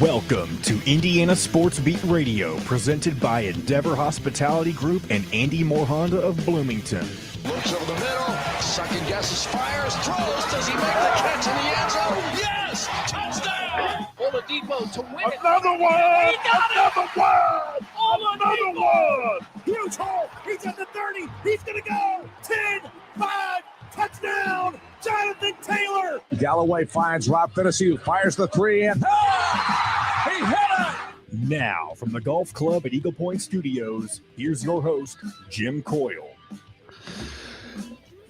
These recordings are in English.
Welcome to Indiana Sports Beat Radio, presented by Endeavor Hospitality Group and Andy Moore Honda of Bloomington. Looks over the middle, second guesses, fires, throws. Does he make the catch in the end zone? Yes! Touchdown! Oladipo to win it. Another one! Another one! Oladipo! One! Huge hole! He's at the 30! He's gonna go! 10, 5, touchdown! Jonathan Taylor! Galloway finds Rob Finnessy, who fires the three, and he hit it! Now, from the Golf Club at Eagle Point Studios, here's your host, Jim Coyle.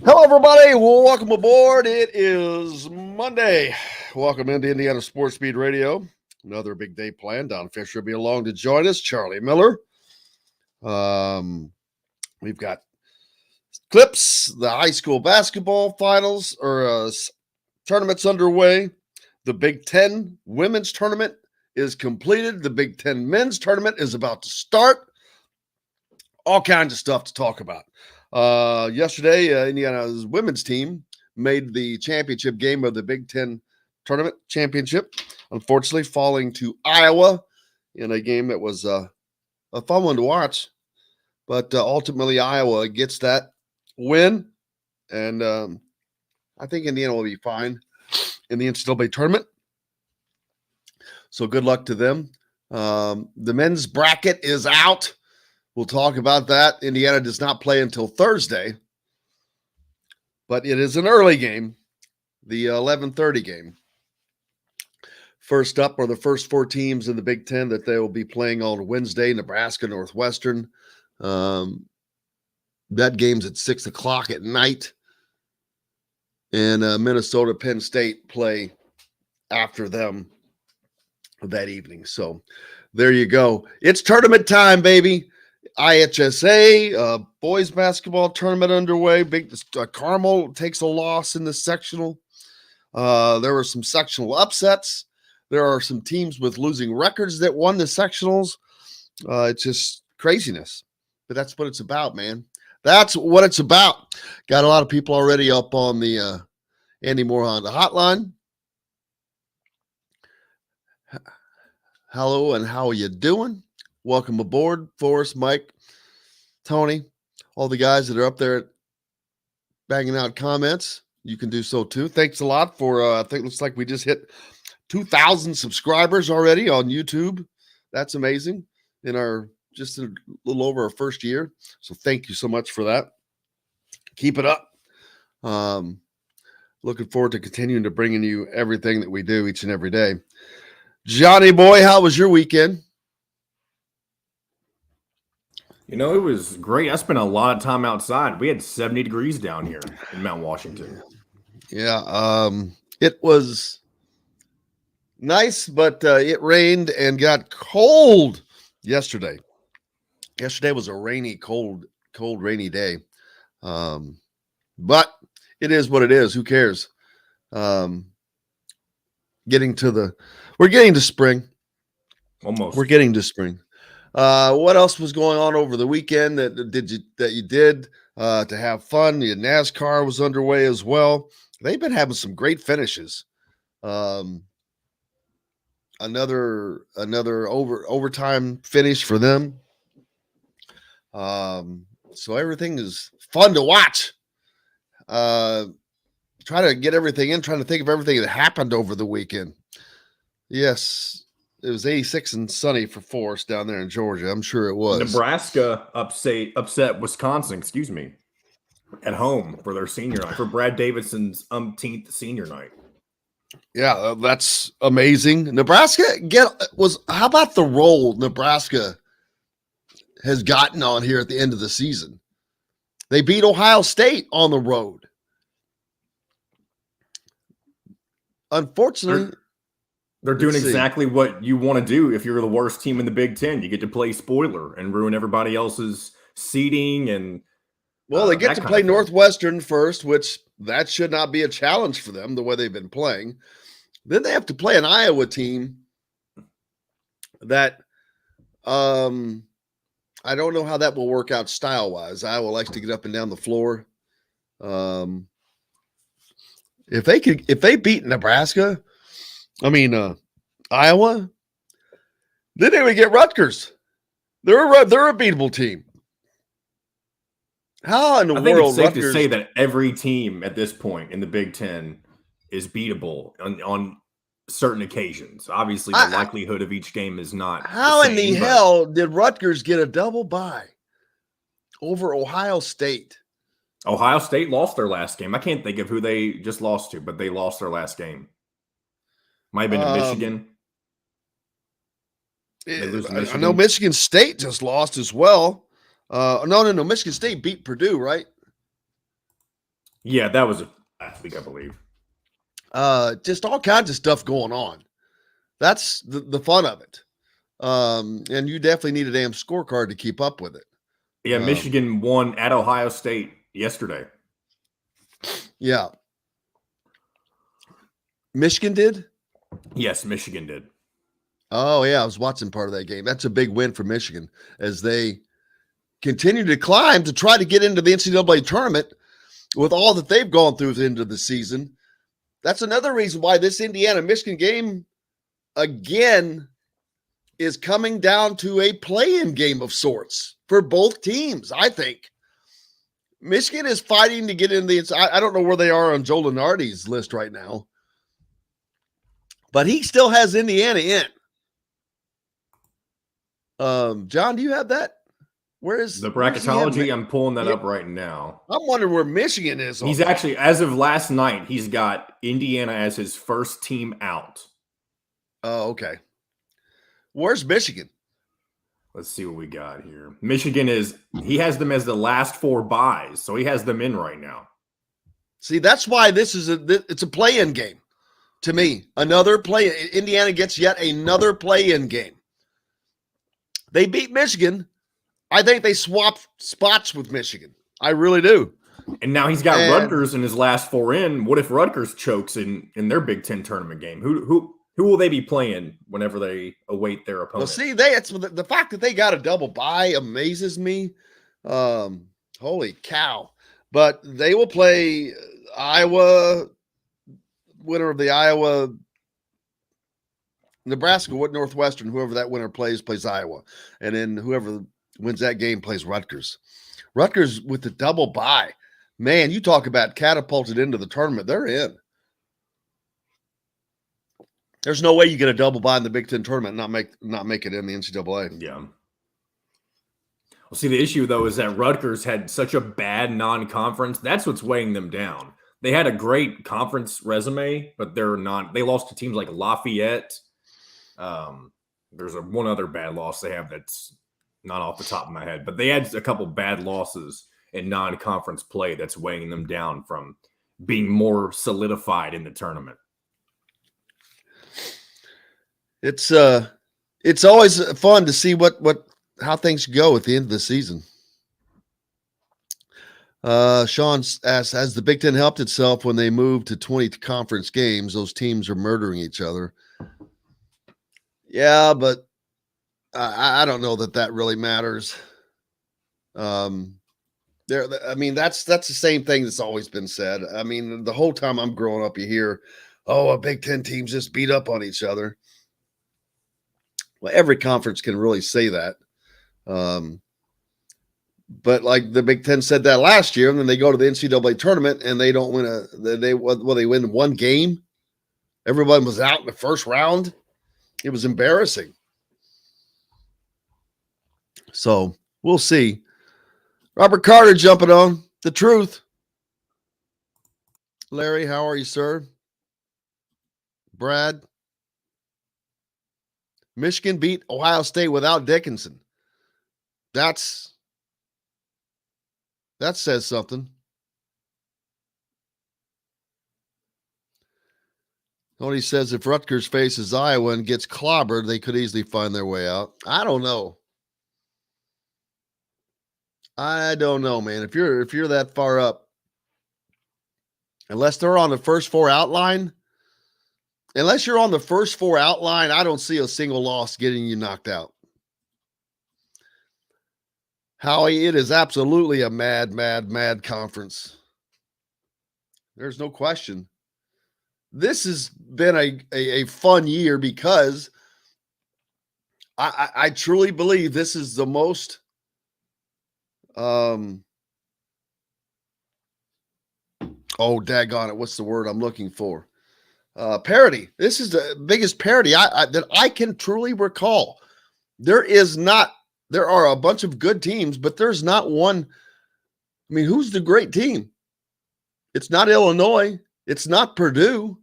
Hello, everybody. Well, welcome aboard. It is Monday. Welcome into Indiana Sports Speed Radio. Another big day planned. Don Fischer will be along to join us. Charlie Miller. We've got clips. The high school basketball finals or tournaments underway. The Big Ten women's tournament is completed. The Big Ten men's tournament is about to start. All kinds of stuff to talk about. Yesterday, Indiana's women's team made the championship game of the Big Ten tournament championship, unfortunately falling to Iowa in a game that was a fun one to watch. But ultimately, Iowa gets that win, and I think Indiana will be fine in the NCAA tournament. So good luck to them. The men's bracket is out. We'll talk about that. Indiana does not play until Thursday, but it is an early game, the 11:30 game. First up are the first four teams in the Big Ten that they will be playing on Wednesday: Nebraska, Northwestern. That game's at 6 o'clock at night, and Minnesota, Penn State play after them that evening. So there you go. It's tournament time, baby. IHSA boys basketball tournament underway. Big Carmel takes a loss in the sectional. There were some sectional upsets. There are some teams with losing records that won the sectionals. It's just craziness, but that's what it's about, man. That's what it's about. Got a lot of people already up on the Andy Moore Honda hotline. Hello, and how are you doing? Welcome aboard, Forrest, Mike, Tony, all the guys that are up there banging out comments. You can do so too. Thanks a lot for, I think it looks like we just hit 2,000 subscribers already on YouTube. That's amazing in our just a little over our first year. So thank you so much for that. Keep it up. Looking forward to continuing to bringing you everything that we do each and every day. Johnny boy, how was your weekend? You know, it was great. I spent a lot of time outside. We had 70 degrees down here in Mount Washington. Yeah, it was nice, but it rained and got cold yesterday. Yesterday was a rainy, cold, rainy day. But it is what it is. Who cares? We're getting to spring. Almost. We're getting to spring. What else was going on over the weekend that you did to have fun? The NASCAR was underway as well. They've been having some great finishes. Another overtime finish for them. So everything is fun to watch. Try to get everything in, trying to think of everything that happened over the weekend. Yes, it was 86 and sunny for Forrest down there in Georgia. I'm sure it was. Nebraska upset Wisconsin, at home for their senior night, for Brad Davidson's umpteenth senior night. Yeah, that's amazing. Nebraska how about the role Nebraska has gotten on here at the end of the season? They beat Ohio State on the road. Unfortunately, they're doing exactly what you want to do if you're the worst team in the Big Ten. You get to play spoiler and ruin everybody else's seeding and they get to play Northwestern first, which that should not be a challenge for them the way they've been playing. Then they have to play an Iowa team that I don't know how that will work out style-wise. Iowa likes to get up and down the floor. If they beat Nebraska, Iowa, They didn't even get Rutgers. They're a beatable team. How in the I think world? it's safe Rutgers, to say that every team at this point in the Big Ten is beatable on certain occasions. Obviously, the likelihood of each game is not. How the in same, the hell did Rutgers get a double bye over Ohio State? Ohio State lost their last game. I can't think of who they just lost to, but they lost their last game. Might have been to Michigan. They lose to Michigan. I know Michigan State just lost as well. No. Michigan State beat Purdue, right? Yeah, that was last week, I believe. Just all kinds of stuff going on. That's the fun of it. And you definitely need a damn scorecard to keep up with it. Yeah, Michigan won at Ohio State yesterday. Yeah. Michigan did? Yes, Michigan did. Oh, yeah. I was watching part of that game. That's a big win for Michigan as they continue to climb to try to get into the NCAA tournament with all that they've gone through at the end of the season. That's another reason why this Indiana-Michigan game, again, is coming down to a play-in game of sorts for both teams, I think. Michigan is fighting to get in the – I don't know where they are on Joe Lunardi's list right now, but he still has Indiana in. John, do you have that? Where is the bracketology? I'm pulling that up right now. I'm wondering where Michigan is. He's actually, as of last night, he's got Indiana as his first team out. Oh, okay. Where's Michigan? Let's see what we got here. Michigan he has them as the last 4 buys, so he has them in right now. See, that's why it's a play-in game to me. Another play. Indiana gets yet another play-in game. They beat Michigan. I think they swapped spots with Michigan. I really do. And now he's got Rutgers in his last 4 in. What if Rutgers chokes in their Big Ten tournament game? Who will they be playing whenever they await their opponent? Well, see, it's the fact that they got a double bye amazes me. Holy cow. But they will play Iowa, winner of the Iowa, Nebraska, Northwestern, whoever that winner plays Iowa. And then whoever wins that game plays Rutgers. Rutgers with the double bye. Man, you talk about catapulted into the tournament. They're in. There's no way you get a double bye in the Big Ten tournament and not make it in the NCAA. Yeah. Well, see, the issue, though, is that Rutgers had such a bad non-conference. That's what's weighing them down. They had a great conference resume, but they're not. They lost to teams like Lafayette. There's one other bad loss they have that's not off the top of my head, but they had a couple bad losses in non-conference play that's weighing them down from being more solidified in the tournament. It's always fun to see how things go at the end of the season. Sean asks, has the Big Ten helped itself when they moved to 20 conference games? Those teams are murdering each other. Yeah, but I don't know that really matters. That's the same thing that's always been said. I mean, the whole time I'm growing up, you hear, a Big Ten teams just beat up on each other. Well, every conference can really say that. But like the Big Ten said that last year, and then they go to the NCAA tournament and they don't win they win one game. Everyone was out in the first round. It was embarrassing. So we'll see. Robert Carter jumping on the truth. Larry, how are you, sir? Brad. Michigan beat Ohio State without Dickinson. That says something. Tony says if Rutgers faces Iowa and gets clobbered, they could easily find their way out. I don't know. I don't know, man. If you're that far up, unless they're on the first 4 outline, I don't see a single loss getting you knocked out. Howie, it is absolutely a mad conference. There's no question. This has been a fun year because I truly believe this is the most oh, daggone it. What's the word I'm looking for? Parity. This is the biggest parity that I can truly recall. There are a bunch of good teams, but there's not one. I mean, who's the great team? It's not Illinois. It's not Purdue.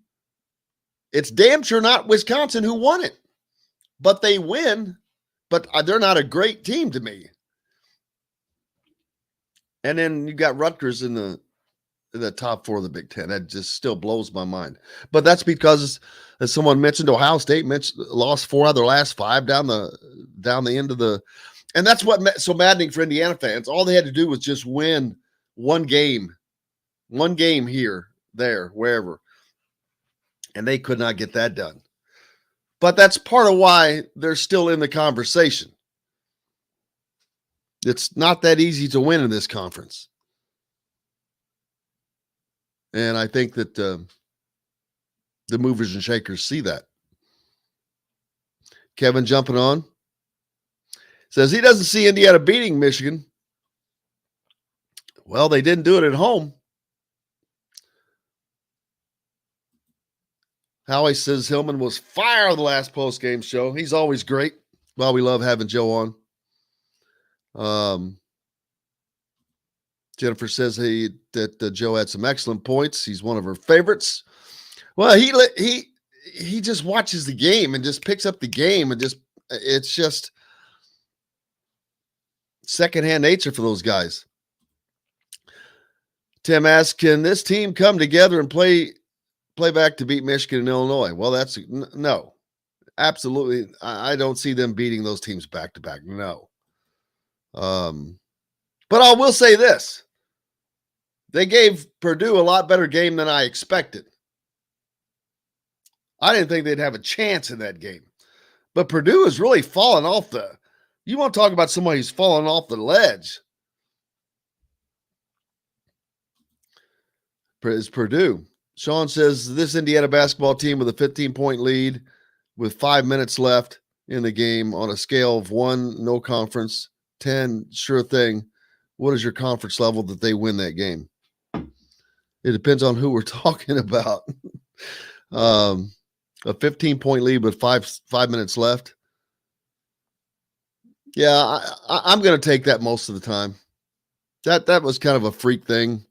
It's damn sure not Wisconsin who won it. But they win, but they're not a great team to me. And then you got Rutgers in the top 4 of the Big Ten. That just still blows my mind. But that's because, as someone mentioned, Ohio State lost 4 out of their last 5 down the end of the. And that's what so maddening for Indiana fans. All they had to do was just win one game here, there, wherever. And they could not get that done. But that's part of why they're still in the conversation. It's not that easy to win in this conference. And I think that the movers and shakers see that. Kevin jumping on. Says he doesn't see Indiana beating Michigan. Well, they didn't do it at home. Howie says Hillman was fire on the last post-game show. He's always great. Well, we love having Joe on. Jennifer says that Joe had some excellent points. He's one of her favorites. Well, he just watches the game and just picks up the game and it's just secondhand nature for those guys. Tim asks, can this team come together and play back to beat Michigan and Illinois? Well, that's no, absolutely. I don't see them beating those teams back to back. No. But I will say this. They gave Purdue a lot better game than I expected. I didn't think they'd have a chance in that game. But Purdue has really fallen off you want to talk about somebody who's fallen off the ledge. It's Purdue. Sean says this Indiana basketball team with a 15-point lead with 5 minutes left in the game on a scale of 1, no conference, 10, sure thing. What is your conference level that they win that game? It depends on who we're talking about. A 15-point lead with five minutes left. Yeah, I'm going to take that most of the time. That was kind of a freak thing,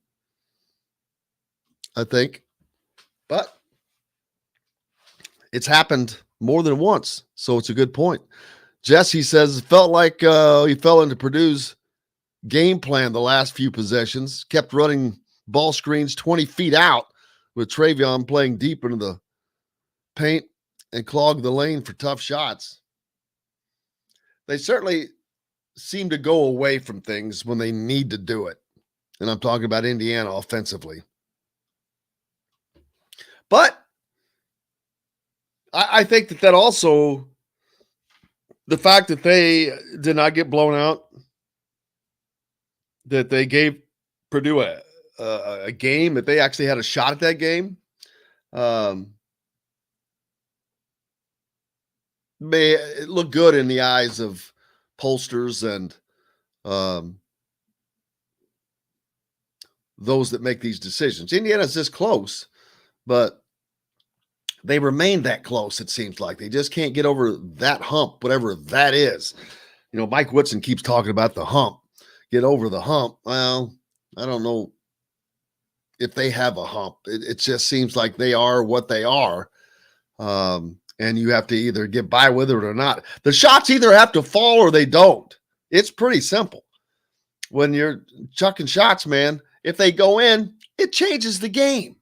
I think. But it's happened more than once, so it's a good point. Jesse says it felt like he fell into Purdue's game plan the last few possessions, kept running ball screens 20 feet out with Travion playing deep into the paint and clogged the lane for tough shots. They certainly seem to go away from things when they need to do it. And I'm talking about Indiana offensively. But I think that also the fact that they did not get blown out, that they gave Purdue a game, that they actually had a shot at that game, may look good in the eyes of pollsters and those that make these decisions. Indiana's this close, but they remain that close, it seems like. They just can't get over that hump, whatever that is. You know, Mike Woodson keeps talking about the hump. Get over the hump. Well, I don't know if they have a hump. It just seems like they are what they are. And you have to either get by with it or not. The shots either have to fall or they don't. It's pretty simple. When you're chucking shots, man, if they go in, it changes the game.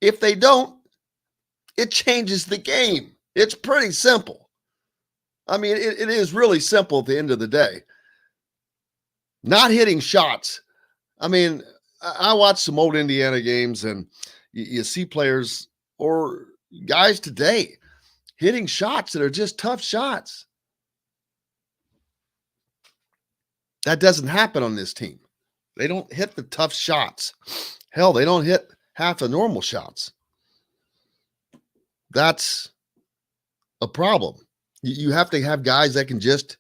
If they don't, it changes the game. It's pretty simple. I mean, it is really simple at the end of the day. Not hitting shots. I mean, I watch some old Indiana games and you see players or guys today hitting shots that are just tough shots. That doesn't happen on this team. They don't hit the tough shots. Hell, they don't hit half the normal shots. That's a problem. You have to have guys that can just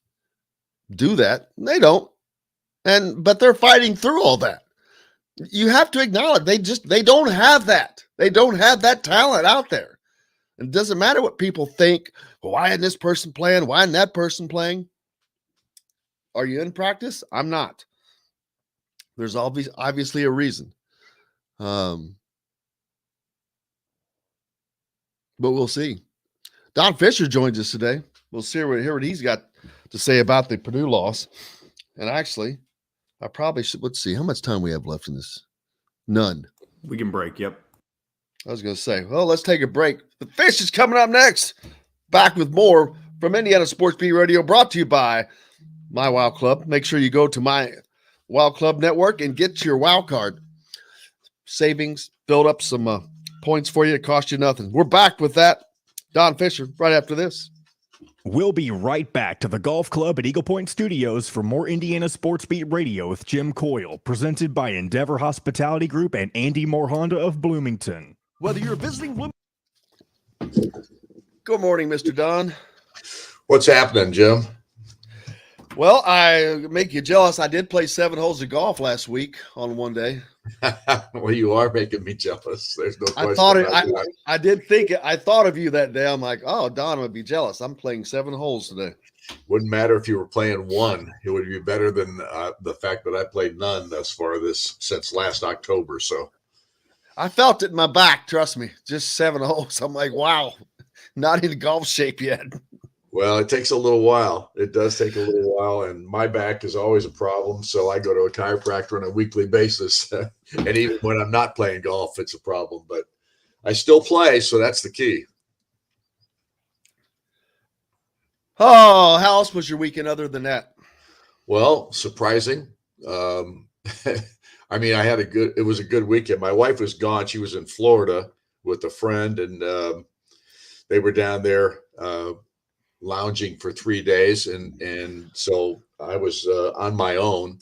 do that. They don't. But they're fighting through all that. You have to acknowledge they don't have that. They don't have that talent out there. It doesn't matter what people think. Well, why isn't this person playing? Why isn't that person playing? Are you in practice? I'm not. There's obviously a reason. But we'll see. Don Fischer joins us today. We'll hear what he's got to say about the Purdue loss. And actually, I probably should. Let's see how much time we have left in this. None. We can break. Yep. I was going to say, well, let's take a break. The Fish is coming up next. Back with more from Indiana Sports Beat Radio, brought to you by My Wow Club. Make sure you go to My Wow Club Network and get your Wow card. Savings, build up some points for you. It costs you nothing. We're back with that. Don Fischer right after this. We'll be right back to the Golf Club at Eagle Point Studios for more Indiana Sports Beat Radio with Jim Coyle, presented by Endeavor Hospitality Group and Andy Moore Honda of Bloomington. Whether you're visiting Good morning, Mr. Don. What's happening, Jim? Well, I make you jealous. I did play 7 holes of golf last week on one day. Well, you are making me jealous. There's no question. I thought of you that day. I'm like, oh, Don would be jealous. I'm playing 7 holes today. Wouldn't matter if you were playing 1. It would be better than the fact that I played none thus far since last October. So I felt it in my back. Trust me, just 7 holes. I'm like, wow, not in golf shape yet. Well, it takes a little while. It does take a little while, and my back is always a problem. So I go to a chiropractor on a weekly basis, and even when I'm not playing golf, it's a problem. But I still play, so that's the key. Oh, how else was your weekend other than that? Well, surprising. I mean, it was a good weekend. My wife was gone. She was in Florida with a friend, and they were down there lounging for 3 days. And so I was on my own,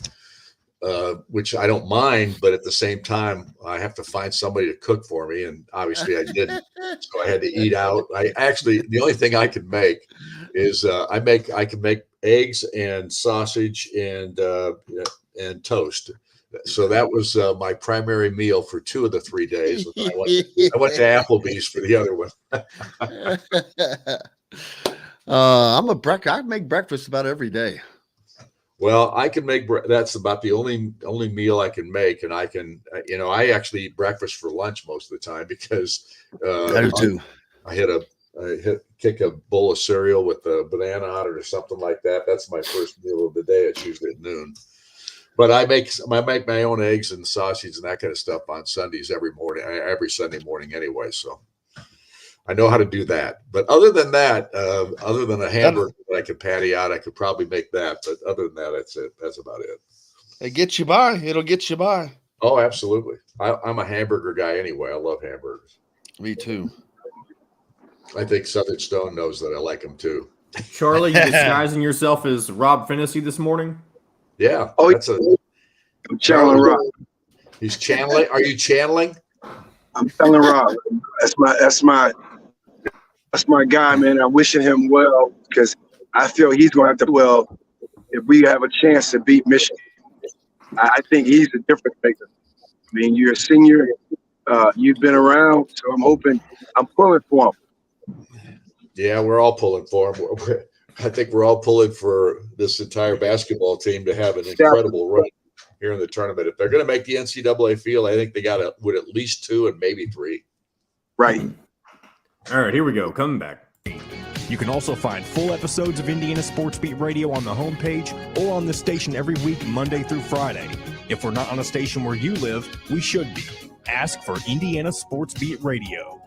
which I don't mind, but at the same time, I have to find somebody to cook for me. And obviously I didn't. So I had to eat out. The only thing I could make is I can make eggs and sausage and toast. So that was my primary meal for 2 of the 3 days. I went to Applebee's for the other one. I make breakfast about every day. Well, I can make that's about the only meal I can make, and I can I actually eat breakfast for lunch most of the time because I do too. I kick a bowl of cereal with a banana on it or something like that. That's my first meal of the day. It's usually at noon. But I make my own eggs and sausage and that kind of stuff on Sundays every Sunday morning anyway. So I know how to do that. But other than that, other than a hamburger that I could patty out, I could probably make that. But other than that, that's it. That's about it. It gets you by. It'll get you by. Oh, absolutely. I'm a hamburger guy anyway. I love hamburgers. Me too. I think Southern Stone knows that I like them too. Charlie, you disguising yourself as Rob Finney this morning? Yeah. Oh, I'm channeling Rob. He's channeling. Are you channeling? I'm telling Rob. That's my guy, man. I'm wishing him well because I feel he's going to have to well if we have a chance to beat Michigan. I think he's a difference maker. I mean, you're a senior. You've been around, so I'm pulling for him. Yeah, we're all pulling for him. I think we're all pulling for this entire basketball team to have an incredible run here in the tournament. If they're going to make the NCAA field, I think they got to win at least 2 and maybe 3. Right. All right, here we go. Coming back. You can also find full episodes of Indiana Sports Beat Radio on the homepage or on the station every week, Monday through Friday. If we're not on a station where you live, we should be. Ask for Indiana Sports Beat Radio.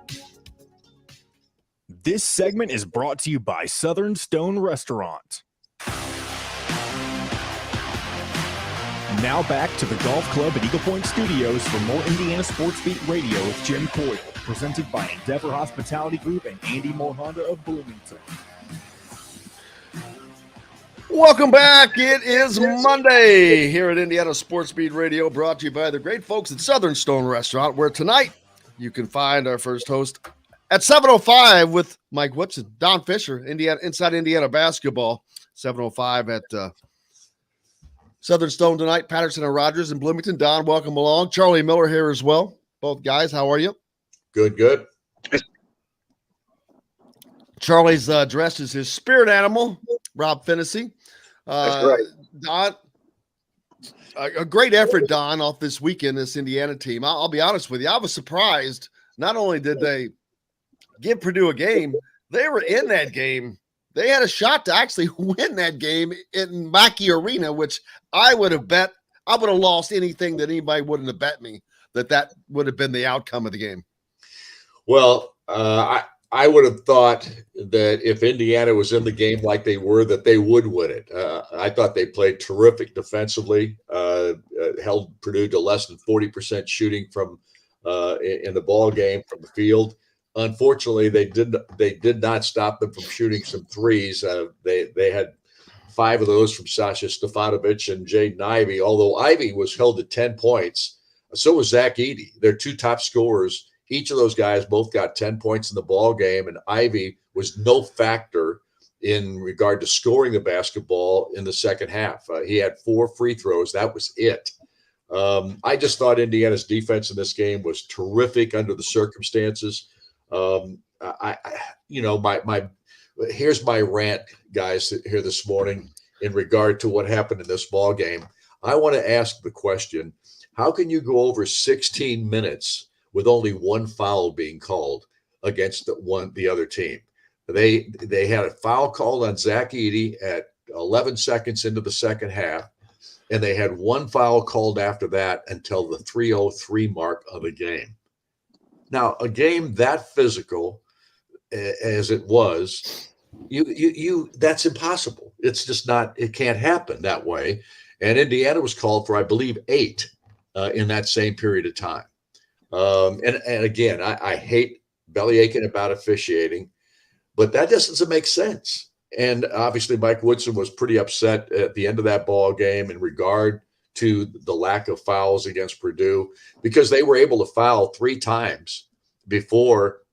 This segment is brought to you by Southern Stone Restaurant. Now back to the Golf Club at Eagle Point Studios for more Indiana Sports Beat Radio with Jim Coyle, presented by Endeavor Hospitality Group and Andy Moore Honda of Bloomington. Welcome back. It is Monday here at Indiana Sports Beat Radio, brought to you by the great folks at Southern Stone Restaurant, where tonight you can find our first host, At 7:05 with Mike Woodson, Don Fischer, Inside Indiana Basketball. 7:05 at Southern Stone tonight. Patterson and Rogers in Bloomington. Don, welcome along. Charlie Miller here as well. Both guys, how are you? Good. Charlie's dressed as his spirit animal, Rob Fennessy. That's right. Don, a great effort, Don, off this weekend, this Indiana team. I'll be honest with you. I was surprised. Not only did they give Purdue a game, they were in that game. They had a shot to actually win that game in Mackey Arena, which I would have bet. I would have lost anything that anybody wouldn't have bet me that would have been the outcome of the game. Well, I would have thought that if Indiana was in the game like they were, that they would win it. I thought they played terrific defensively, held Purdue to less than 40% shooting from in the ball game from the field. Unfortunately, they did not stop them from shooting some threes. They had 5 of those from Sasha Stefanovic and Jaden Ivey, although Ivey was held to 10 points. So was Zach Edey. Their 2 top scorers. Each of those guys both got 10 points in the ball game, and Ivey was no factor in regard to scoring the basketball in the second half. He had 4 free throws. That was it. I just thought Indiana's defense in this game was terrific under the circumstances. Here's my rant, guys, here this morning in regard to what happened in this ball game. I want to ask the question: how can you go over 16 minutes with only 1 foul being called against the other team? They had a foul called on Zach Edey at 11 seconds into the second half, and they had 1 foul called after that until the 3:03 mark of the game. Now, a game that physical as it was, that's impossible. It's just not. It can't happen that way. And Indiana was called for, I believe, 8 in that same period of time. And again, I hate belly aching about officiating, but that doesn't make sense. And obviously, Mike Woodson was pretty upset at the end of that ball game in regard to the lack of fouls against Purdue, because they were able to foul 3 times before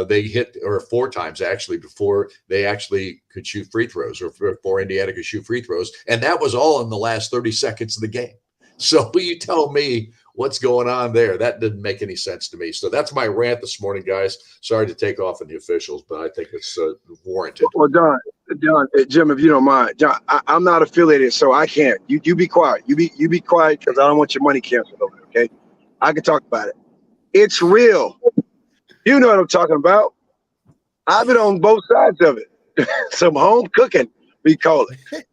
they hit, or 4 times actually, before they actually could shoot free throws, or before Indiana could shoot free throws. And that was all in the last 30 seconds of the game. So you tell me what's going on there. That didn't make any sense to me. So that's my rant this morning, guys. Sorry to take off on the officials, but I think it's warranted. Well, Don, Jim, if you don't mind, John, I'm not affiliated, so I can't. You be quiet. You be quiet, because I don't want your money canceled over. Okay, I can talk about it. It's real. You know what I'm talking about. I've been on both sides of it. Some home cooking, we call it.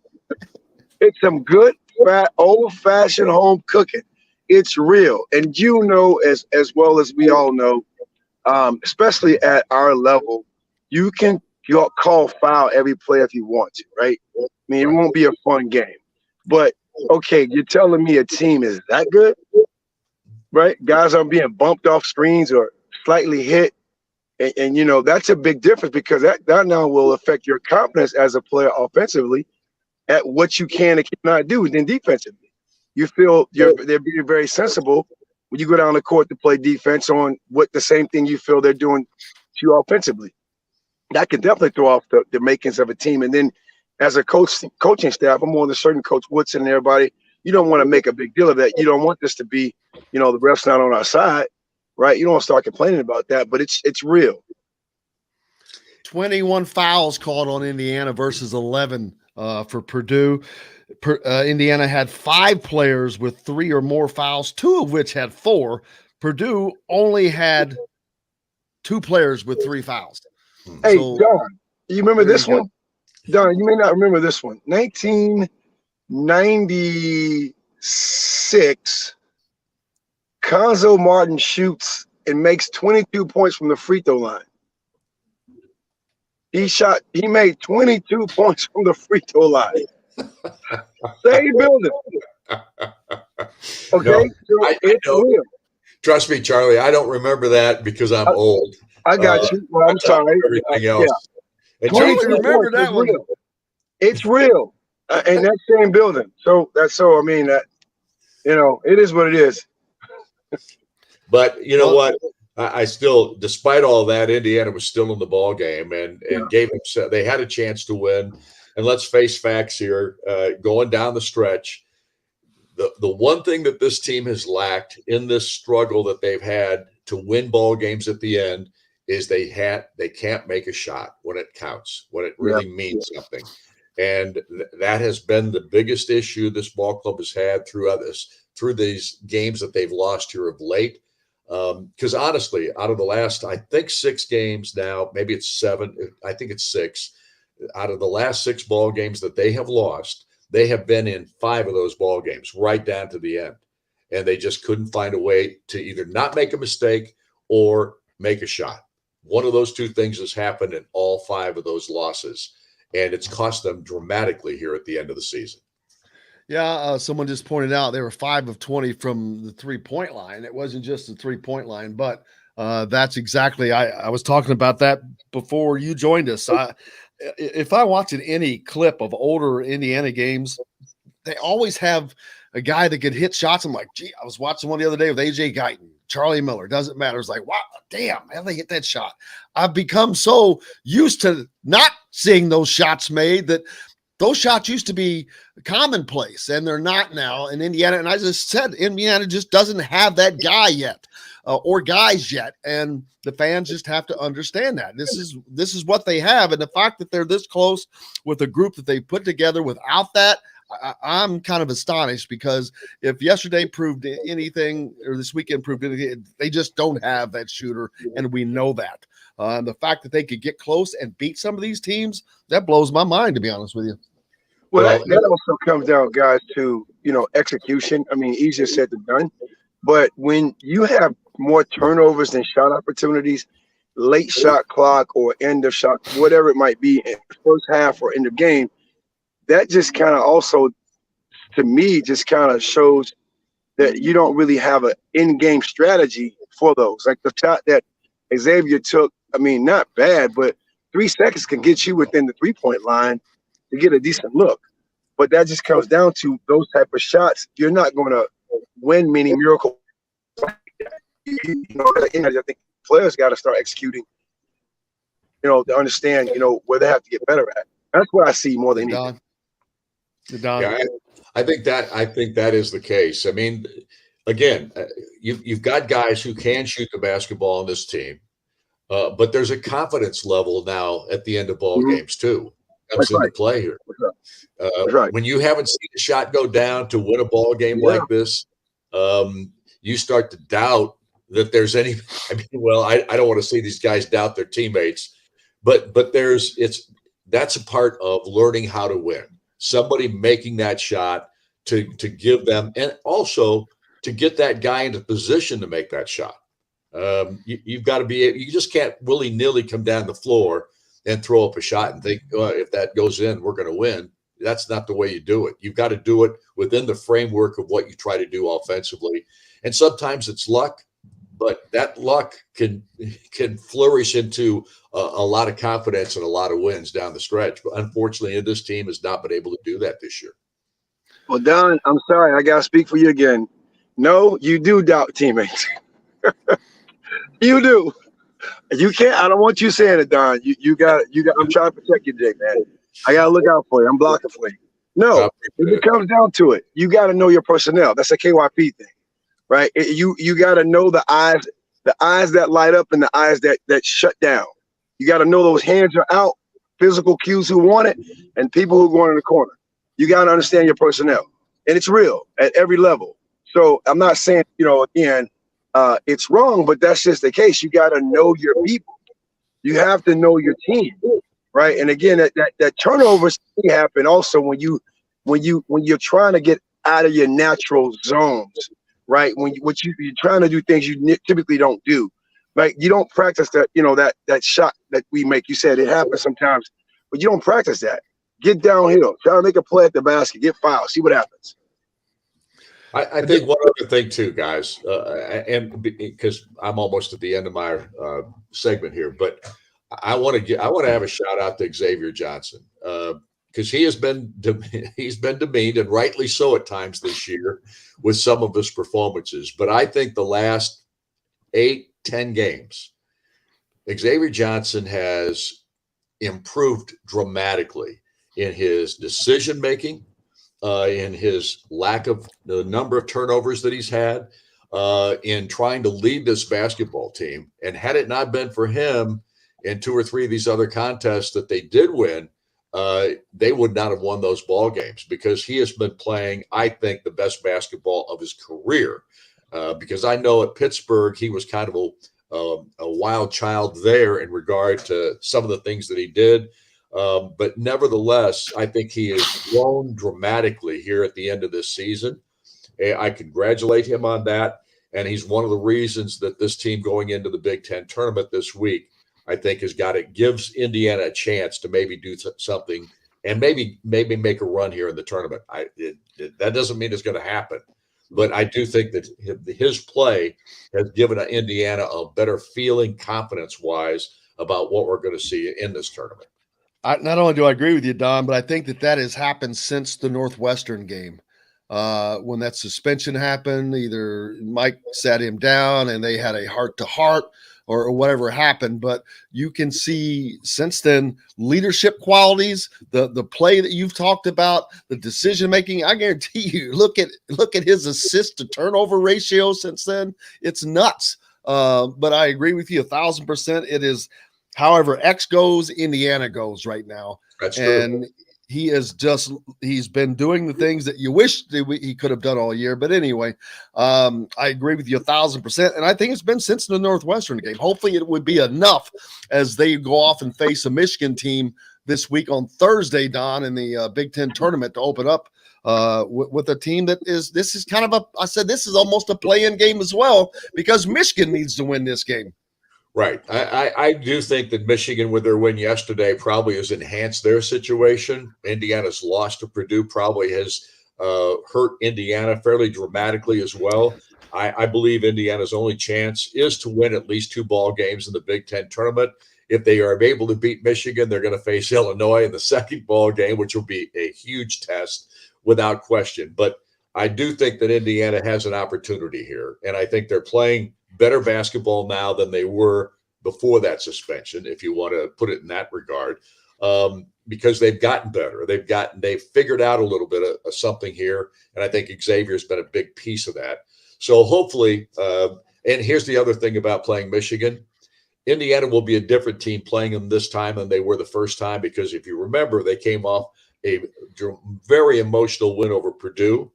It's some good, fat, old-fashioned home cooking. It's real, and you know as well as we all know, especially at our level, you can call foul every play if you want to, right? I mean, it won't be a fun game. But, okay, you're telling me a team is that good, right? Guys are being bumped off screens or slightly hit. And you know, that's a big difference, because that now will affect your confidence as a player offensively at what you can and cannot do. Then defensively, you feel they're being very sensible when you go down the court to play defense on what the same thing you feel they're doing to you offensively. That can definitely throw off the makings of a team. And then as a coaching staff, I'm on the certain Coach Woodson and everybody, you don't want to make a big deal of that. You don't want this to be, the ref's not on our side, right? You don't want to start complaining about that, but it's real. 21 fouls called on Indiana versus 11 for Purdue. Indiana had 5 players with 3 or more fouls, 2 of which had 4. Purdue only had 2 players with 3 fouls. Hey, so, Don, you remember this one? Don, you may not remember this one. 1996, Conzo Martin shoots and makes 22 points from the free throw line. He made 22 points from the free throw line. Same building. Okay, no, it's real. Trust me, Charlie, I don't remember that because I'm old. I got you. Well, I'm sorry. Everything else. Yeah. I remember that one. Real. It's real. In that same building. So I mean, it is what it is. But you know what? I still, despite all that, Indiana was still in the ball game and gave them. They had a chance to win. And let's face facts here. Going down the stretch, the one thing that this team has lacked in this struggle that they've had to win ball games at the end is they can't make a shot when it counts, when it really means something. And that has been the biggest issue this ball club has had through these games that they've lost here of late. Because honestly, out of the last, I think 6 games now, maybe it's 7, I think it's 6. Out of the last 6 ball games that they have lost, they have been in 5 of those ball games right down to the end. And they just couldn't find a way to either not make a mistake or make a shot. One of those 2 things has happened in all 5 of those losses. And it's cost them dramatically here at the end of the season. Yeah, someone just pointed out they were 5 of 20 from the 3-point line. It wasn't just the 3-point line, but that's exactly. I was talking about that before you joined us. If I watch any clip of older Indiana games, they always have a guy that could hit shots. I'm like, gee, I was watching one the other day with AJ Guyton, Charlie Miller. Doesn't matter. It's like, wow, damn, how they hit that shot? I've become so used to not seeing those shots made that those shots used to be commonplace, and they're not now in Indiana. And I just said, Indiana just doesn't have that guy yet, or guys yet, and the fans just have to understand that this is what they have, and the fact that they're this close with a group that they put together without that, I'm kind of astonished, because if yesterday proved anything, or this weekend proved anything, they just don't have that shooter, and we know that. The fact that they could get close and beat some of these teams, that blows my mind, to be honest with you. Well, that also comes down, guys, to, execution. I mean, easier said than done. But when you have more turnovers than shot opportunities, late shot clock or end of shot, whatever it might be, in the first half or end of game, that just kind of also, to me, just kind of shows that you don't really have an in-game strategy for those. Like the shot that Xavier took, I mean, not bad, but 3 seconds can get you within the 3-point line to get a decent look. But that just comes down to those type of shots. You're not going to win many miracles. I think players got to start executing, to understand, where they have to get better at. That's what I see more than anything. Yeah, I think that is the case. I mean, again, you've got guys who can shoot the basketball on this team, but there's a confidence level now at the end of ball games too. Comes into play here. When you haven't seen a shot go down to win a ball game like this, you start to doubt that there's any. I mean, well, I don't want to see these guys doubt their teammates, but that's a part of learning how to win. Somebody making that shot to give them, and also to get that guy into position to make that shot. You've got to be. You just can't willy-nilly come down the floor and throw up a shot and think, if that goes in, we're going to win. That's not the way you do it. You've got to do it within the framework of what you try to do offensively. And sometimes it's luck, but that luck can flourish into a lot of confidence and a lot of wins down the stretch. But unfortunately, this team has not been able to do that this year. Well, Don, I'm sorry. I got to speak for you again. No, you do doubt teammates. You do. You can't. I don't want you saying it, Don. You got. I'm trying to protect you, Jake, man. I gotta look out for you. I'm blocking for you. No, if it comes down to it, you got to know your personnel. That's a KYP thing, right? You got to know the eyes that light up and the eyes that shut down. You got to know those hands are out, physical cues who want it, and people who are going in the corner. You got to understand your personnel, and it's real at every level. So I'm not saying, again, it's wrong, but that's just the case. You got to know your people. You have to know your team, right? And again, that turnovers happen also when you're trying to get out of your natural zones, right? When you're trying to do things you typically don't do, right? You don't practice that, that shot that we make. You said it happens sometimes, but you don't practice that. Get downhill, try to make a play at the basket, get fouled, see what happens. I think one other thing too, guys, and because I'm almost at the end of my segment here, but I want to have a shout out to Xavier Johnson because he's been demeaned, and rightly so at times this year with some of his performances. But I think the last 8-10 10 games, Xavier Johnson has improved dramatically in his decision making, in his lack of the number of turnovers that he's had, in trying to lead this basketball team. And had it not been for him in 2 or 3 of these other contests that they did win, they would not have won those ball games, because he has been playing, I think, the best basketball of his career. Because I know at Pittsburgh, he was kind of a wild child there in regard to some of the things that he did. But nevertheless, I think he has grown dramatically here at the end of this season. I congratulate him on that. And he's one of the reasons that this team going into the Big Ten tournament this week, I think, gives Indiana a chance to maybe do something and maybe make a run here in the tournament. That doesn't mean it's going to happen, but I do think that his play has given Indiana a better feeling, confidence-wise, about what we're going to see in this tournament. Not only do I agree with you, Don, but I think that has happened since the Northwestern game. When that suspension happened, either Mike sat him down and they had a heart-to-heart, or whatever happened, but you can see since then leadership qualities, the play that you've talked about, the decision making. I guarantee you, look at his assist to turnover ratio since then. It's nuts. But I agree with you 1,000%. It is, however X goes, Indiana goes right now. That's and true. He's been doing the things that you wish that he could have done all year. But anyway, I agree with you 1,000%. And I think it's been since the Northwestern game. Hopefully it would be enough as they go off and face a Michigan team this week on Thursday, Don, in the Big Ten tournament, to open up with a team this is kind of this is almost a play-in game as well, because Michigan needs to win this game. Right. I do think that Michigan, with their win yesterday, probably has enhanced their situation. Indiana's loss to Purdue probably has hurt Indiana fairly dramatically as well. I believe Indiana's only chance is to win at least 2 ball games in the Big Ten tournament. If they are able to beat Michigan, they're going to face Illinois in the second ball game, which will be a huge test without question. But I do think that Indiana has an opportunity here, and I think they're playing better basketball now than they were before that suspension, if you want to put it in that regard, because they've gotten better. They've figured out a little bit of something here, and I think Xavier's been a big piece of that. So hopefully, and here's the other thing about playing Michigan. Indiana will be a different team playing them this time than they were the first time, because if you remember, they came off a very emotional win over Purdue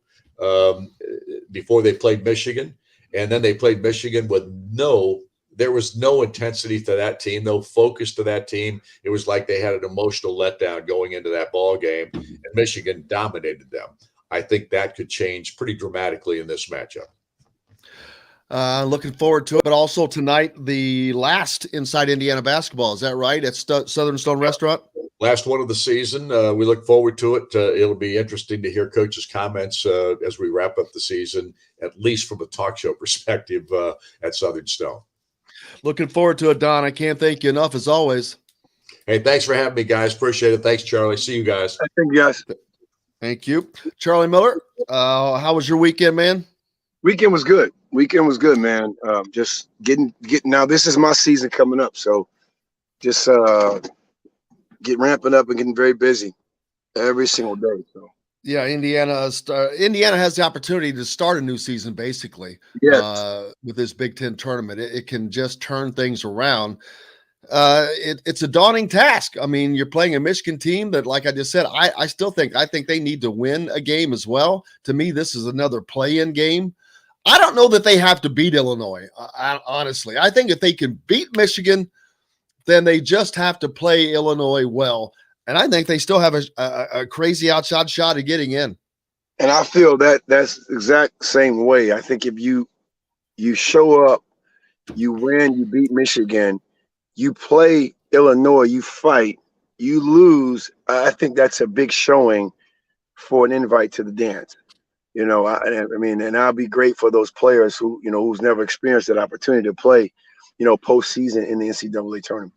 before they played Michigan. And then they played Michigan with there was no intensity to that team, no focus to that team. It was like they had an emotional letdown going into that ball game, and Michigan dominated them. I think that could change pretty dramatically in this matchup. Looking forward to it. But also tonight, the last Inside Indiana Basketball. Is that right? At Southern Stone Restaurant? Last one of the season. We look forward to it. It'll be interesting to hear Coach's comments as we wrap up the season, at least from a talk show perspective at Southern Stone. Looking forward to it, Don. I can't thank you enough, as always. Hey, thanks for having me, guys. Appreciate it. Thanks, Charlie. See you guys. Thank you, guys. Thank you. Charlie Miller, how was your weekend, man? Weekend was good. Man. Just getting now. This is my season coming up, so just get ramping up and getting very busy every single day. So yeah, Indiana has the opportunity to start a new season, basically. Yes. With this Big Ten tournament, it can just turn things around. It's a daunting task. I mean, you're playing a Michigan team that, like I just said, I think they need to win a game as well. To me, this is another play-in game. I don't know that they have to beat Illinois. Honestly, I think if they can beat Michigan, then they just have to play Illinois well. And I think they still have a crazy outside shot at getting in. And I feel that's exact same way. I think if you show up, you win, you beat Michigan, you play Illinois, you fight, you lose, I think that's a big showing for an invite to the dance. You know, I mean, and I'll be great for those players who, you know, who's never experienced that opportunity to play, you know, postseason in the NCAA tournament.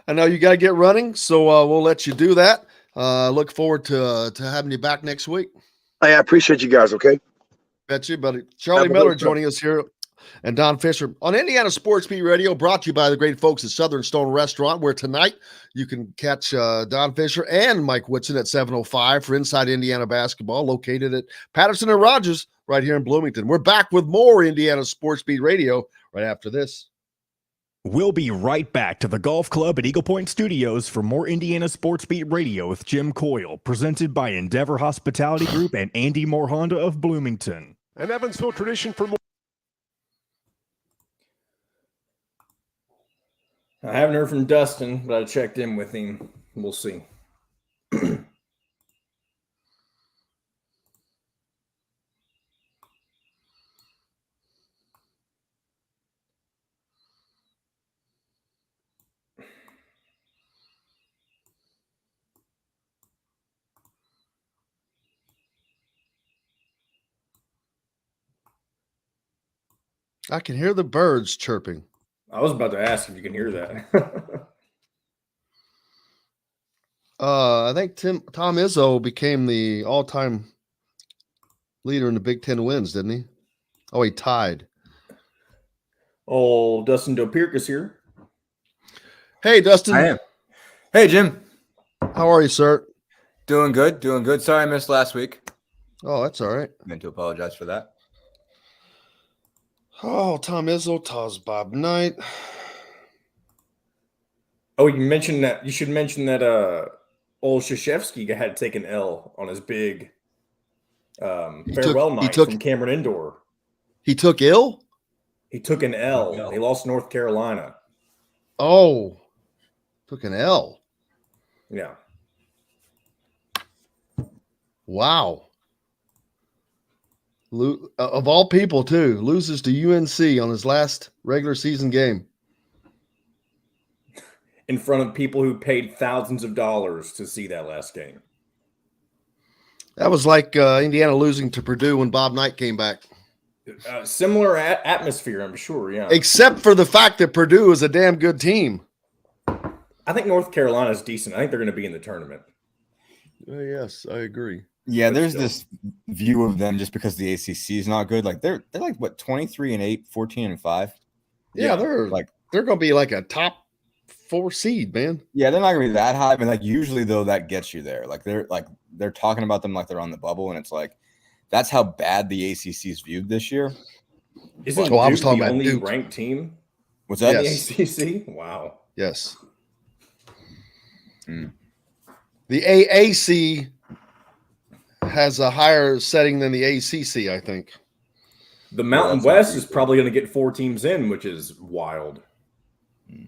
I know you got to get running, so we'll let you do that. Look forward to having you back next week. I appreciate you guys. Okay. Bet you, buddy. Charlie Miller joining us here and Don Fischer on Indiana Sports Beat Radio, brought to you by the great folks at Southern Stone Restaurant, where tonight you can catch Don Fischer and Mike Whitson at 7:05 for Inside Indiana Basketball, located at Patterson and Rogers right here in Bloomington. We're back with more Indiana Sports Beat Radio right after this. We'll be right back to the Golf Club at Eagle Point Studios for more Indiana Sports Beat Radio with Jim Coyle, presented by Endeavor Hospitality Group and Andy Moore Honda of Bloomington. An Evansville tradition for more. I haven't heard from Dustin, but I checked in with him. We'll see. I can hear the birds chirping. I was about to ask if you can hear that. I think Tom Izzo became the all-time leader in the Big Ten wins, didn't he? Oh, he tied. Oh, Dustin Dopirak is here. Hey, Dustin. I am. Hey, Jim. How are you, sir? Doing good. Doing good. Sorry I missed last week. Oh, that's all right. I meant to apologize for that. Oh, Tom Izzo, Taz Bob Knight. Oh, you mentioned that. You should mention that old Krzyzewski had to take an L on his big farewell night from Cameron Indoor. He took ill? He took an L. They lost North Carolina. Oh, took an L. Yeah. Wow. Of all people, too, loses to UNC on his last regular season game. In front of people who paid thousands of dollars to see that last game. That was like Indiana losing to Purdue when Bob Knight came back. Similar atmosphere, I'm sure, yeah. Except for the fact that Purdue is a damn good team. I think North Carolina's decent. I think they're going to be in the tournament. Yes, I agree. Yeah, there's this view of them just because the ACC is not good. Like they're like what 23-8, 14-5. Yeah, they're going to be like a top 4 seed, man. Yeah, they're not going to be that high, but like usually though that gets you there. Like they're talking about them like they're on the bubble, and it's like that's how bad the ACC is viewed this year. Isn't Duke I was talking the about only Duke. ranked team? What's that? Yes. In the ACC? Wow. Yes. The AAC has a higher setting than the ACC, I think. The Mountain West is probably going to get 4 teams in, which is wild. I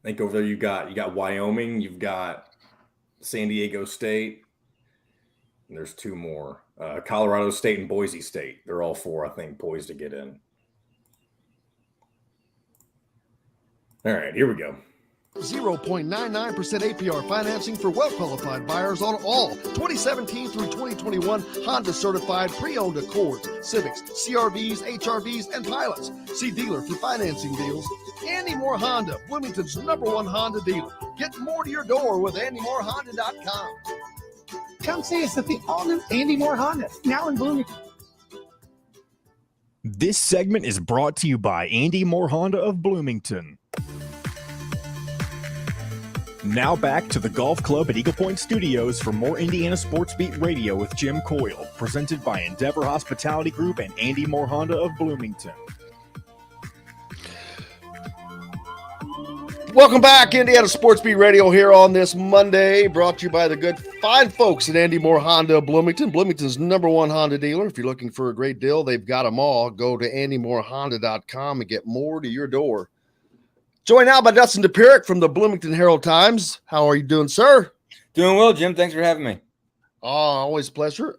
think over there you got Wyoming, you've got San Diego State, and there's 2 more. Colorado State and Boise State. They're all 4, I think, poised to get in. All right, here we go. 0.99% APR financing for well-qualified buyers on all 2017 through 2021 Honda certified pre-owned Accords, Civics, CRVs, HRVs, and Pilots. See dealer for financing deals. Andy Moore Honda, Bloomington's #1 Honda dealer. Get more to your door with AndyMooreHonda.com. Come see us at the all-new Andy Moore Honda, now in Bloomington. This segment is brought to you by Andy Moore Honda of Bloomington. Now back to the Golf Club at Eagle Point Studios for more Indiana Sports Beat Radio with Jim Coyle, presented by Endeavor Hospitality Group and Andy Moore Honda of Bloomington. Welcome back, Indiana Sports Beat Radio here on this Monday, brought to you by the good, fine folks at Andy Moore Honda of Bloomington, Bloomington's #1 Honda dealer. If you're looking for a great deal, they've got them all. Go to AndyMooreHonda.com and get more to your door. Joined now by Dustin Dopirak from the Bloomington Herald-Times. How are you doing, sir? Doing well, Jim. Thanks for having me. Oh, always a pleasure.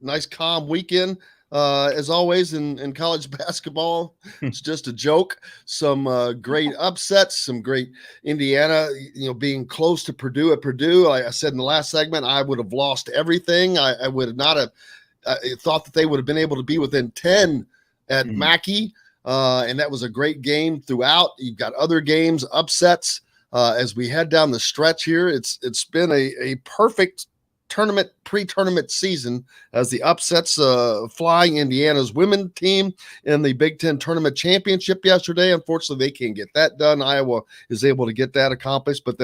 Nice, calm weekend, as always, in college basketball. It's just a joke. Some great upsets, some great Indiana, being close to Purdue. At Purdue, like I said in the last segment, I would have lost everything. I would not have thought that they would have been able to be within 10 at Mackey. And that was a great game throughout. You've got other games, upsets as we head down the stretch here. It's been a perfect pre-tournament season as the upsets flying Indiana's women team in the Big Ten tournament championship yesterday. Unfortunately, they can't get that done. Iowa is able to get that accomplished, but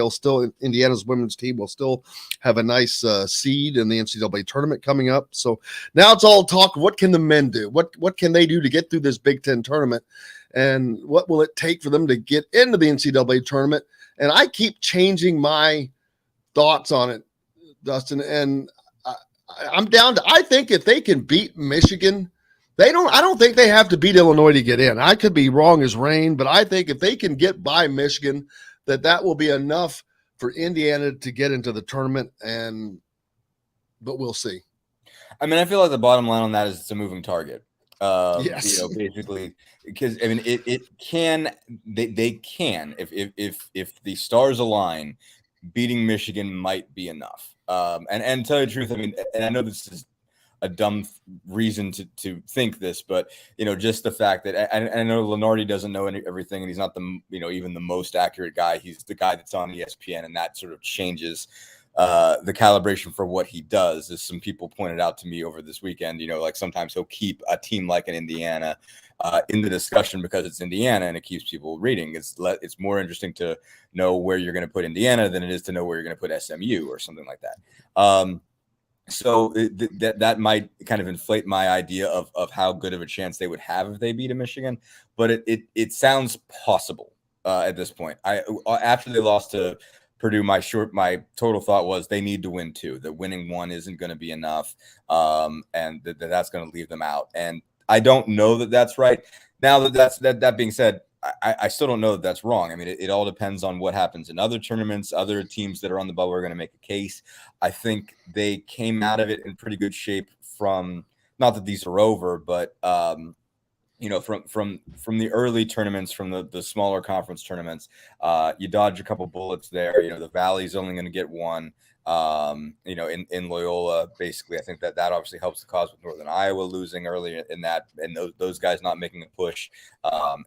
Indiana's women's team will still have a nice seed in the NCAA tournament coming up. So now it's all talk. What can the men do? What can they do to get through this Big Ten tournament? And what will it take for them to get into the NCAA tournament? And I keep changing my thoughts on it, Dustin, and I'm down to, I think if they can beat Michigan, I don't think they have to beat Illinois to get in. I could be wrong as rain, but I think if they can get by Michigan, that will be enough for Indiana to get into the tournament, but we'll see. I mean, I feel like the bottom line on that is it's a moving target. Yes. Basically, because I mean, they can, if the stars align, beating Michigan might be enough. And to tell you the truth, I mean, and I know this is a dumb reason to think this, but just the fact that I know Lenardi doesn't know everything, and he's not the even the most accurate guy. He's the guy that's on ESPN, and that sort of changes the calibration for what he does. As some people pointed out to me over this weekend, like sometimes he'll keep a team like an Indiana in the discussion because it's Indiana and it keeps people reading. It's more interesting to know where you're going to put Indiana than it is to know where you're going to put SMU or something like that. So that might kind of inflate my idea of how good of a chance they would have if they beat a Michigan, but it sounds possible at this point. After they lost to Purdue, my total thought was they need to win 2. That winning 1 isn't going to be enough, and that's going to leave them out. And I don't know that that's right. Now that being said, I still don't know that that's wrong. I mean, it all depends on what happens in other tournaments. Other teams that are on the bubble are going to make a case. I think they came out of it in pretty good shape from, not that these are over, but from the early tournaments, from the smaller conference tournaments, you dodge a couple bullets there. The Valley's only going to get 1. In Loyola, basically, I think that obviously helps the cause with Northern Iowa losing early in that, and those guys not making a push,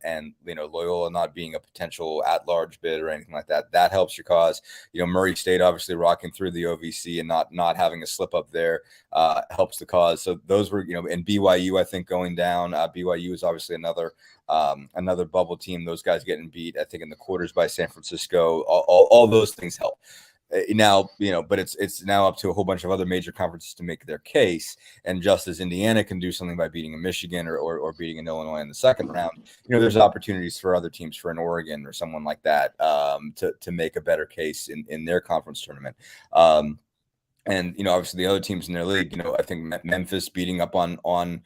and Loyola not being a potential at-large bid or anything like that. That helps your cause. Murray State obviously rocking through the OVC and not having a slip up there helps the cause. So those were and BYU I think going down. BYU is obviously another bubble team. Those guys getting beat I think in the quarters by San Francisco. All those things help. Now, but it's now up to a whole bunch of other major conferences to make their case. And just as Indiana can do something by beating a Michigan or beating an Illinois in the second round, there's opportunities for other teams, for an Oregon or someone like that, to make a better case in their conference tournament. And obviously the other teams in their league, I think Memphis beating up on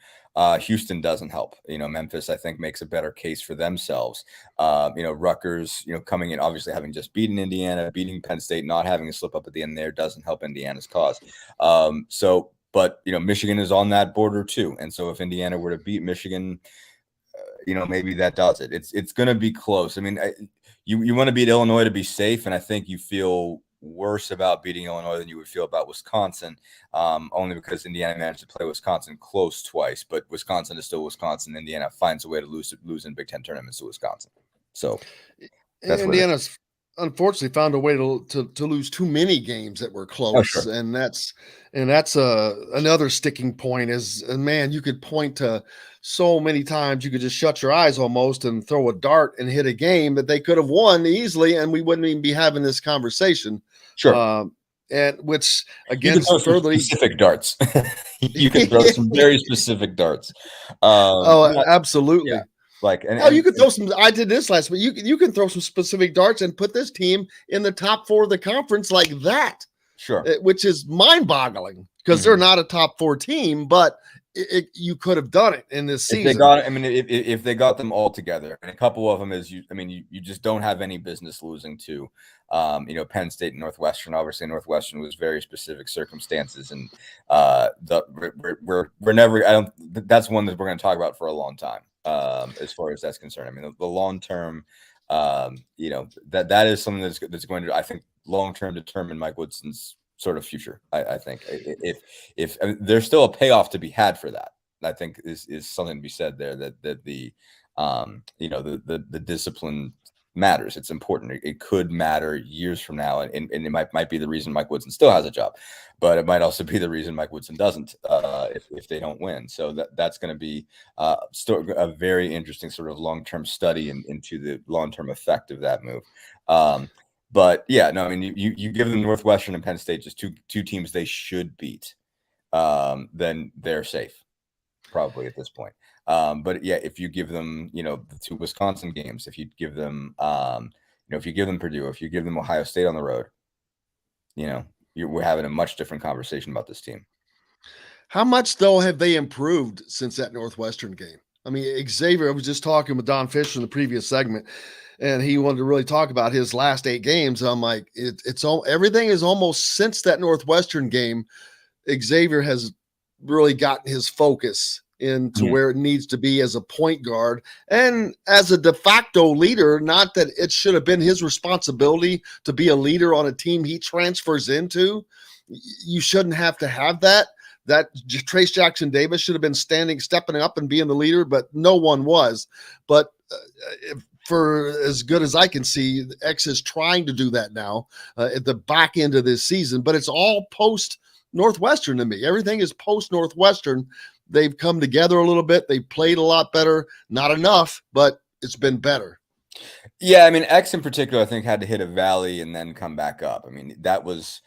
Houston doesn't help. Memphis, I think, makes a better case for themselves. Rutgers, coming in, obviously having just beaten Indiana, beating Penn State, not having a slip up at the end there doesn't help Indiana's cause. But Michigan is on that border too. And so if Indiana were to beat Michigan, maybe that does it. It's going to be close. I mean, you want to beat Illinois to be safe. And I think you feel worse about beating Illinois than you would feel about Wisconsin, only because Indiana managed to play Wisconsin close twice, but Wisconsin is still Wisconsin. Indiana finds a way to lose in Big Ten tournaments to Wisconsin. So that's Indiana's unfortunately found a way to lose too many games that were close. Oh, sure. And that's another sticking point is, and man, you could point to so many times you could just shut your eyes almost and throw a dart and hit a game that they could have won easily, and we wouldn't even be having this conversation. Sure. And which again, further specific darts. You can throw some very specific darts. Absolutely. Yeah. You could throw some. I did this last week. You can throw some specific darts and put this team in the top 4 of the conference like that. Sure. Which is mind-boggling because they're not a top 4 team, but you could have done it in this season. If they got them all together, and a couple of them is you just don't have any business losing to, Penn State and Northwestern. Obviously, Northwestern was very specific circumstances, and we're never. That's one that we're going to talk about for a long time. As far as that's concerned, I mean, the long term, that is something that's going to, I think, long term determine Mike Woodson's sort of future. I think if there's still a payoff to be had for that, I think is something to be said there, that the discipline matters. It's important. It could matter years from now, and it might be the reason Mike Woodson still has a job, but it might also be the reason Mike Woodson doesn't if they don't win. So that's going to be still a very interesting sort of long-term study into the long-term effect of that move. But yeah, no, I mean, you give them Northwestern and Penn State, just two teams they should beat, then they're safe, probably at this point. But yeah, if you give them, the two Wisconsin games, if you give them, if you give them Purdue, if you give them Ohio State on the road, we're having a much different conversation about this team. How much though have they improved since that Northwestern game? I mean, Xavier, I was just talking with Don Fischer in the previous segment, and he wanted to really talk about his last 8 games. I'm like, it's all, everything is almost since that Northwestern game. Xavier has really gotten his focus into where it needs to be as a point guard and as a de facto leader. Not that it should have been his responsibility to be a leader on a team he transfers into. You shouldn't have to have that. That Trace Jackson Davis should have been stepping up and being the leader, but no one was. But for as good as I can see, X is trying to do that now at the back end of this season, but it's all post Northwestern to me. Everything is post Northwestern. They've come together a little bit. They played a lot better, not enough, but it's been better. Yeah. I mean, X in particular, I think had to hit a valley and then come back up. I mean, that was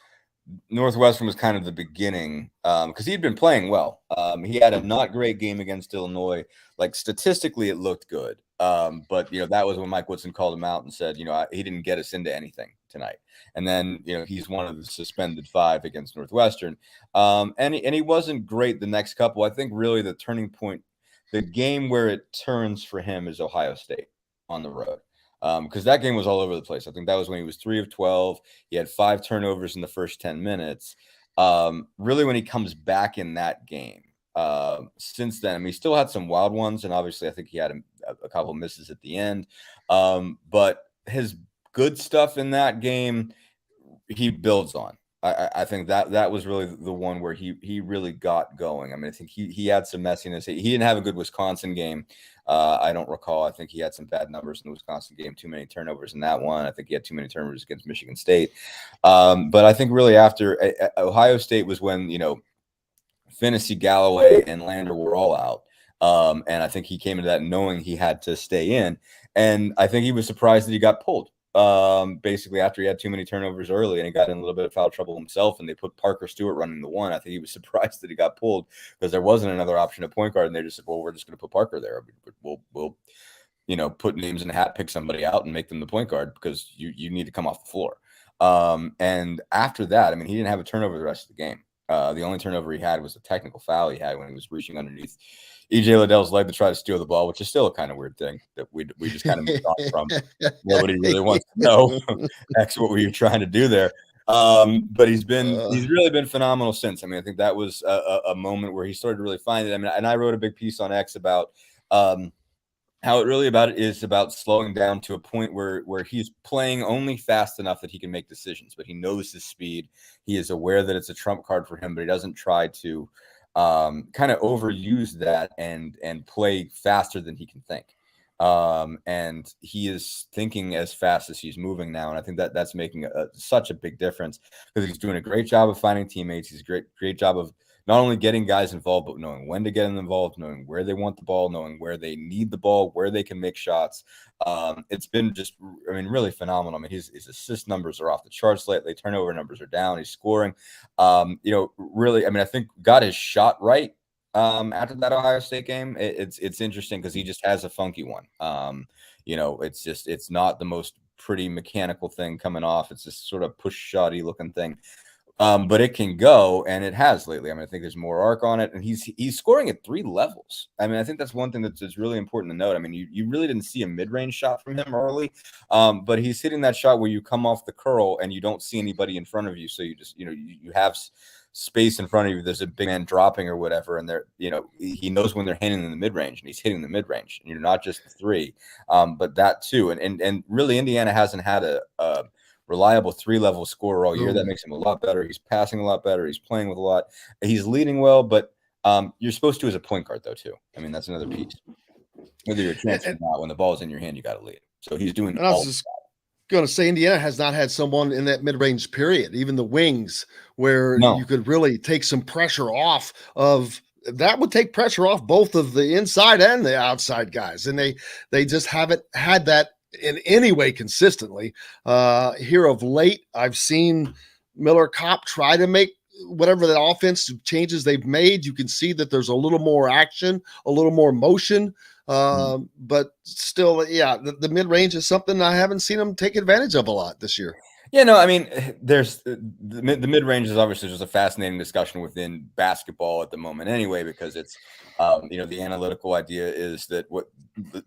Northwestern was kind of the beginning because he'd been playing well. He had a not great game against Illinois. Like statistically, it looked good. But that was when Mike Woodson called him out and said, he didn't get us into anything tonight. And then, he's one of the suspended 5 against Northwestern. And he wasn't great the next couple. I think really the turning point, the game where it turns for him is Ohio State on the road. Because that game was all over the place. I think that was when he was 3 of 12. He had 5 turnovers in the first 10 minutes. Really, when he comes back in that game, since then, I mean, he still had some wild ones, and obviously, I think he had a couple of misses at the end. But his good stuff in that game, he builds on. I think that was really the one where he really got going. I mean, I think he had some messiness. He didn't have a good Wisconsin game. I don't recall. I think he had some bad numbers in the Wisconsin game, too many turnovers in that one. I think he had too many turnovers against Michigan State. But I think really after Ohio State was when, Finney, Galloway, and Lander were all out. And I think he came into that knowing he had to stay in. And I think he was surprised that he got pulled. Basically after he had too many turnovers early and he got in a little bit of foul trouble himself and they put Parker Stewart running the 1. I think he was surprised that he got pulled because there wasn't another option at point guard and they just said, well, we're just going to put Parker there. We'll put names in a hat, pick somebody out and make them the point guard because you need to come off the floor. And after that, I mean, he didn't have a turnover the rest of the game. The only turnover he had was a technical foul he had when he was reaching underneath EJ Liddell's leg to try to steal the ball, which is still a kind of weird thing that we just kind of moved on from. Nobody really wants to know X what were you trying to do there. But he's really been phenomenal since. I mean, I think that was a moment where he started to really find it. I mean, and I wrote a big piece on X about how it really is about slowing down to a point where he's playing only fast enough that he can make decisions, but he knows his speed. He is aware that it's a trump card for him, but he doesn't try to kind of overuse that and play faster than he can think. And he is thinking as fast as he's moving now. And I think that's making such a big difference because he's doing a great job of finding teammates. He's a great job of not only getting guys involved, but knowing when to get them involved, knowing where they want the ball, knowing where they need the ball, where they can make shots. It's been just, really phenomenal. I mean, his assist numbers are off the charts lately. Turnover numbers are down. He's scoring. Really, I think got his shot right after that Ohio State game. It's interesting because he just has a funky one. It's not the most pretty mechanical thing coming off. It's this sort of push shotty looking thing. But it can go, and it has lately. I think there's more arc on it, and he's scoring at 3 levels. I think that's one thing that's really important to note. You really didn't see a mid-range shot from him early, but he's hitting that shot where you come off the curl and you don't see anybody in front of you, so you just you have space in front of you. There's a big man dropping or whatever, and he knows when they're hitting in the mid-range, and he's hitting the mid-range. And you're not just the 3, but that too. And really, Indiana hasn't had a reliable 3-level scorer all year. That makes him a lot better. He's passing a lot better. He's playing with a lot. He's leading well, but you're supposed to as a point guard, though, too. That's another piece. Whether you're a transfer or not, when the ball's in your hand, you got to lead. So he's doing And I was all just going to say Indiana has not had someone in that mid-range period, even the wings, where you could really take some pressure off of that. Would take pressure off both of the inside and the outside guys, and they just haven't had that in any way consistently. Here of late, I've seen Miller Kopp try to make whatever the offense changes they've made. You can see that there's a little more action, a little more motion. But still, yeah, the mid-range is something I haven't seen them take advantage of a lot this year. Yeah, no, I mean, there's the mid-range is obviously just a fascinating discussion within basketball at the moment anyway, because it's, the analytical idea is that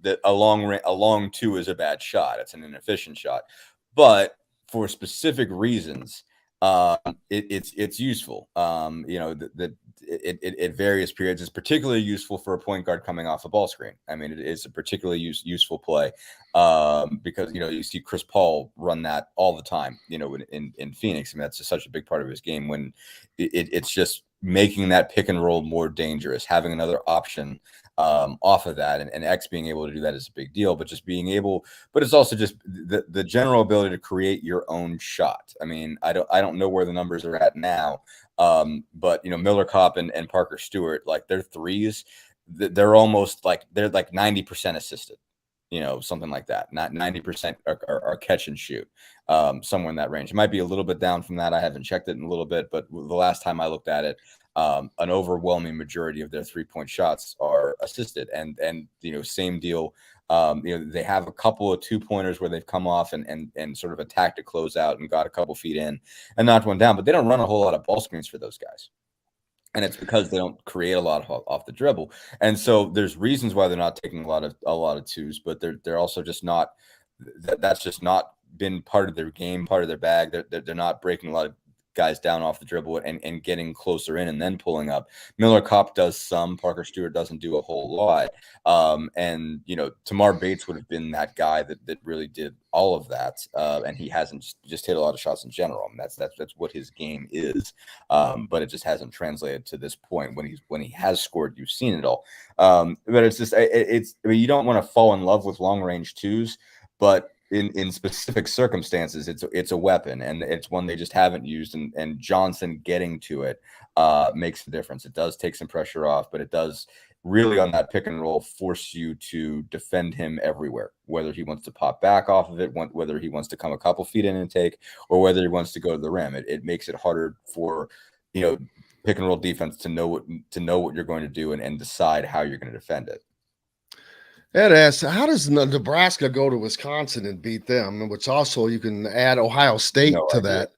that a long two is a bad shot. It's an inefficient shot, but for specific reasons, it's useful. At various periods, it's particularly useful for a point guard coming off a ball screen. I mean, it is a particularly useful play because you see Chris Paul run that all the time. In Phoenix, I mean, that's just such a big part of his game. When it's just making that pick and roll more dangerous, having another option off of that, and X being able to do that is a big deal. But it's also just the general ability to create your own shot. I mean, I don't know where the numbers are at now, but Miller Kopp and Parker Stewart, like their threes, they're almost like they're like 90% assisted. Something like that. Not 90% are catch and shoot, somewhere in that range. It might be a little bit down from that. I haven't checked it in a little bit, but the last time I looked at it, an overwhelming majority of their 3-point shots are assisted, and same deal. They have a couple of 2-pointers where they've come off and sort of attacked a closeout and got a couple feet in and knocked one down, but they don't run a whole lot of ball screens for those guys. And it's because they don't create a lot off the dribble. And so there's reasons why they're not taking a lot of twos, but they're also just not. That's just not been part of their game, part of their bag. They're not breaking a lot of guys down off the dribble and getting closer in and then pulling up. Miller Kopp does some. Parker Stewart doesn't do a whole lot. And Tamar Bates would have been that guy that really did all of that. And he hasn't just hit a lot of shots in general. I mean, that's what his game is. But it just hasn't translated to this point. When he has scored, you've seen it all. But it's just you don't want to fall in love with long range twos, but in specific circumstances, it's a weapon, and it's one they just haven't used. And Johnson getting to it makes a difference. It does take some pressure off, but it does really on that pick and roll force you to defend him everywhere, whether he wants to pop back off of it, whether he wants to come a couple feet in and take, or whether he wants to go to the rim. It makes it harder for pick and roll defense to know what you're going to do and decide how you're going to defend it. Ed asks, how does Nebraska go to Wisconsin and beat them? Which also you can add Ohio State to that.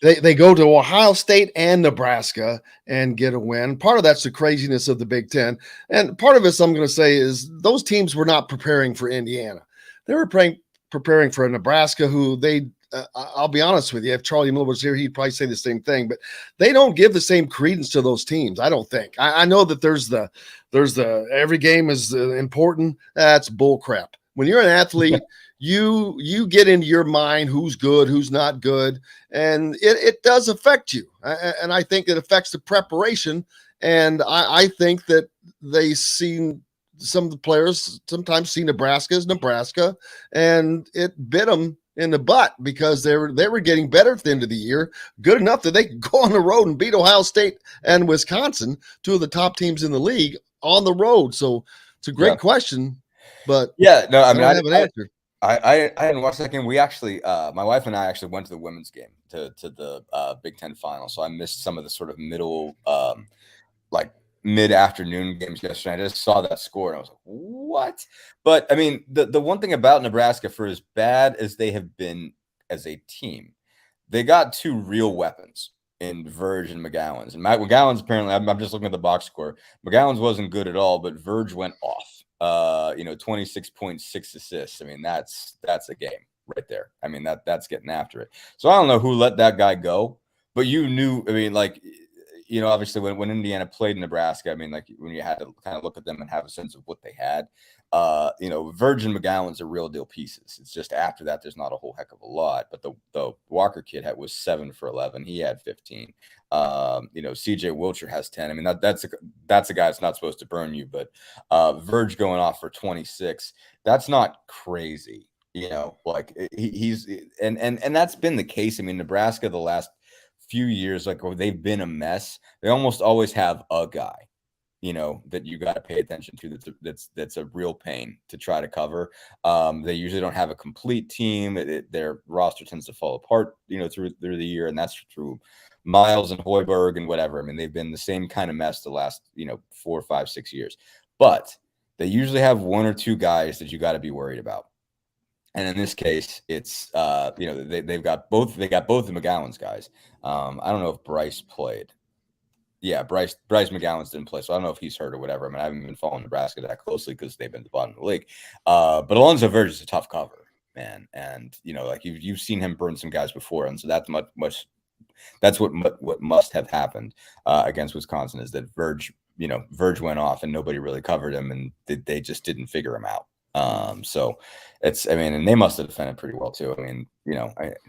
They go to Ohio State and Nebraska and get a win. Part of that's the craziness of the Big Ten. And part of it, I'm going to say, is those teams were not preparing for Indiana. They were preparing for Nebraska, who I'll be honest with you, if Charlie Miller was here, he'd probably say the same thing, but they don't give the same credence to those teams. I don't think. I know that there's the every game is important. That's bull crap. When you're an athlete, you get into your mind who's good, who's not good, and it does affect you. And I think it affects the preparation. And I think that they seen some of the players sometimes see Nebraska as Nebraska, and it bit them in the butt because they were getting better at the end of the year, good enough that they could go on the road and beat Ohio State and Wisconsin, two of the top teams in the league, on the road. So it's a great question, but I don't have an answer. I didn't watch that game. We actually, my wife and I actually went to the women's game to the Big Ten final, so I missed some of the sort of mid-afternoon games yesterday. I just saw that score and I was like, what? But I mean, the one thing about Nebraska, for as bad as they have been as a team, they got two real weapons in Verge and McGowan's. And McGowan's apparently, I'm just looking at the box score. McGowan's wasn't good at all, but Verge went off. 26.6 assists. I mean, that's a game right there. I mean, that's getting after it. So I don't know who let that guy go, but you knew, I mean, obviously when Indiana played Nebraska, I mean, like when you had to kind of look at them and have a sense of what they had, Virgin McGowan's are real deal pieces. It's just after that, there's not a whole heck of a lot. But the Walker kid was 7 for 11. He had 15. CJ Wilcher has 10. I mean, that's a guy that's not supposed to burn you, but Verge going off for 26. That's not crazy. He's and that's been the case. I mean, Nebraska the last few years, they've been a mess. They almost always have a guy, that you got to pay attention to. That's a real pain to try to cover. They usually don't have a complete team. Their roster tends to fall apart, through the year, and that's through Miles and Hoiberg and whatever. I mean, they've been the same kind of mess the last 4, 5, 6 years. But they usually have one or two guys that you got to be worried about. And in this case, it's they got both the McGowan's guys. I don't know if Bryce played. Yeah, Bryce McGowan's didn't play, so I don't know if he's hurt or whatever. I mean, I haven't been following Nebraska that closely because they've been at the bottom of the league. But Alonzo Verge is a tough cover, man, and you've seen him burn some guys before, and so that's what must have happened against Wisconsin is that Verge went off and nobody really covered him, and they just didn't figure him out. So and they must have defended pretty well too. I mean,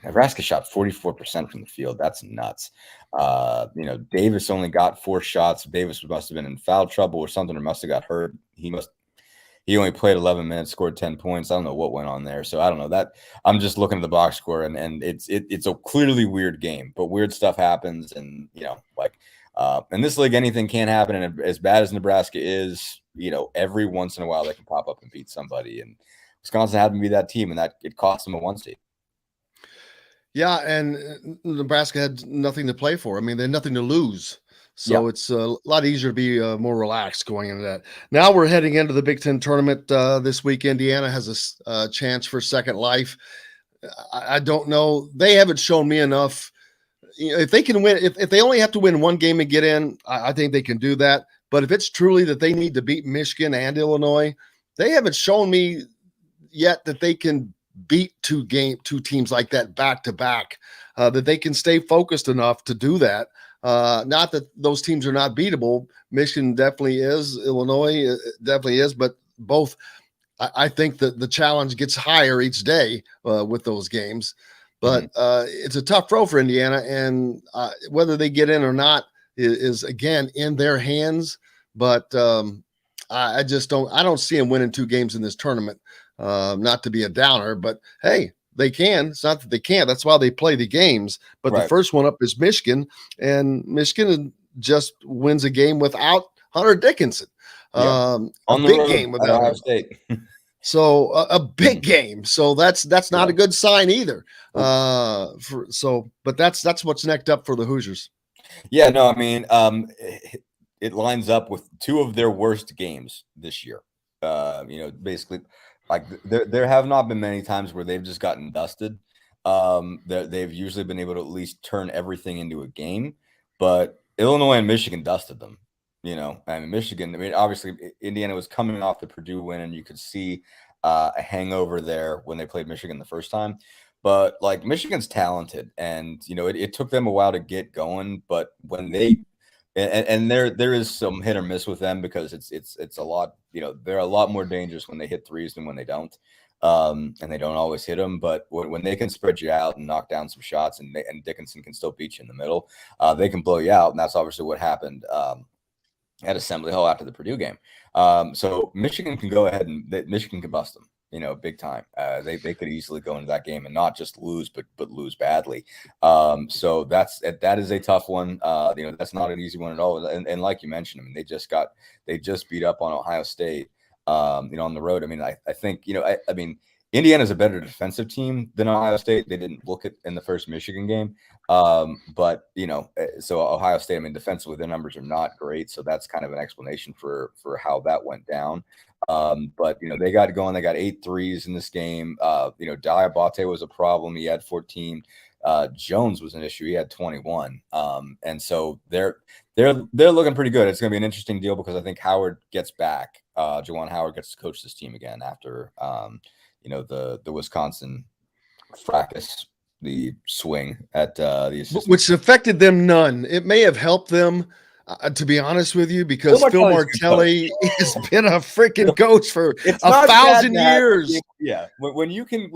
Nebraska shot 44% from the field. That's nuts. Davis only got 4 shots. Davis must have been in foul trouble or something, or must have got hurt. He only played 11 minutes, scored 10 points. I don't know what went on there. So I don't know that. I'm just looking at the box score, and it's a clearly weird game, but weird stuff happens. And, in this league, anything can happen. And as bad as Nebraska is, every once in a while they can pop up and beat somebody. And Wisconsin happened to be that team, and that it cost them a 1 seed. Yeah, and Nebraska had nothing to play for. I mean, they had nothing to lose. So It's a lot easier to be more relaxed going into that. Now we're heading into the Big Ten tournament this week. Indiana has a chance for second life. I don't know. They haven't shown me enough. If they can win, if they only have to win one game and get in, I think they can do that. But if it's truly that they need to beat Michigan and Illinois, they haven't shown me yet that they can beat two teams like that back to back, that they can stay focused enough to do that. Not that those teams are not beatable. Michigan definitely is. Illinois definitely is. But both, I think that the challenge gets higher each day with those games. But it's a tough road for Indiana, and whether they get in or not is again in their hands. But I just don't see them winning 2 games in this tournament. Not to be a downer, but hey, they can. It's not that they can't. That's why they play the games. But The first one up is Michigan, and Michigan just wins a game without Hunter Dickinson. A big game without Ohio State. So a big game. So that's not a good sign either. But that's what's next up for the Hoosiers. Yeah, no, I mean, it lines up with 2 of their worst games this year. Basically, like there have not been many times where they've just gotten dusted. They've usually been able to at least turn everything into a game, but Illinois and Michigan dusted them. Michigan, obviously Indiana was coming off the Purdue win, and you could see a hangover there when they played Michigan the first time. But Michigan's talented, and it took them a while to get going. But when they there is some hit or miss with them because it's a lot. They're a lot more dangerous when they hit threes than when they don't, and they don't always hit them. But when they can spread you out and knock down some shots, and Dickinson can still beat you in the middle, they can blow you out, and that's obviously what happened at Assembly Hall after the Purdue game. So Michigan can go ahead and Michigan can bust them. Big time. They could easily go into that game and not just lose, but lose badly. So that is a tough one. That's not an easy one at all. And like you mentioned, they just beat up on Ohio State. On the road. I think Indiana's a better defensive team than Ohio State. They didn't look at in the first Michigan game. But so Ohio State, defensively, their numbers are not great. So that's kind of an explanation for how that went down. But they got going. They got 8 threes in this game. Diabate was a problem. He had 14. Jones was an issue. He had 21. And so they're looking pretty good. It's going to be an interesting deal because I think Howard gets back. Juwan Howard gets to coach this team again after the Wisconsin fracas, the swing at the assistant. Which affected them none. It may have helped them To be honest with you, because Phil Phil Martelli's Martelli has been a freaking coach for It's 1,000 years. Yeah, when you can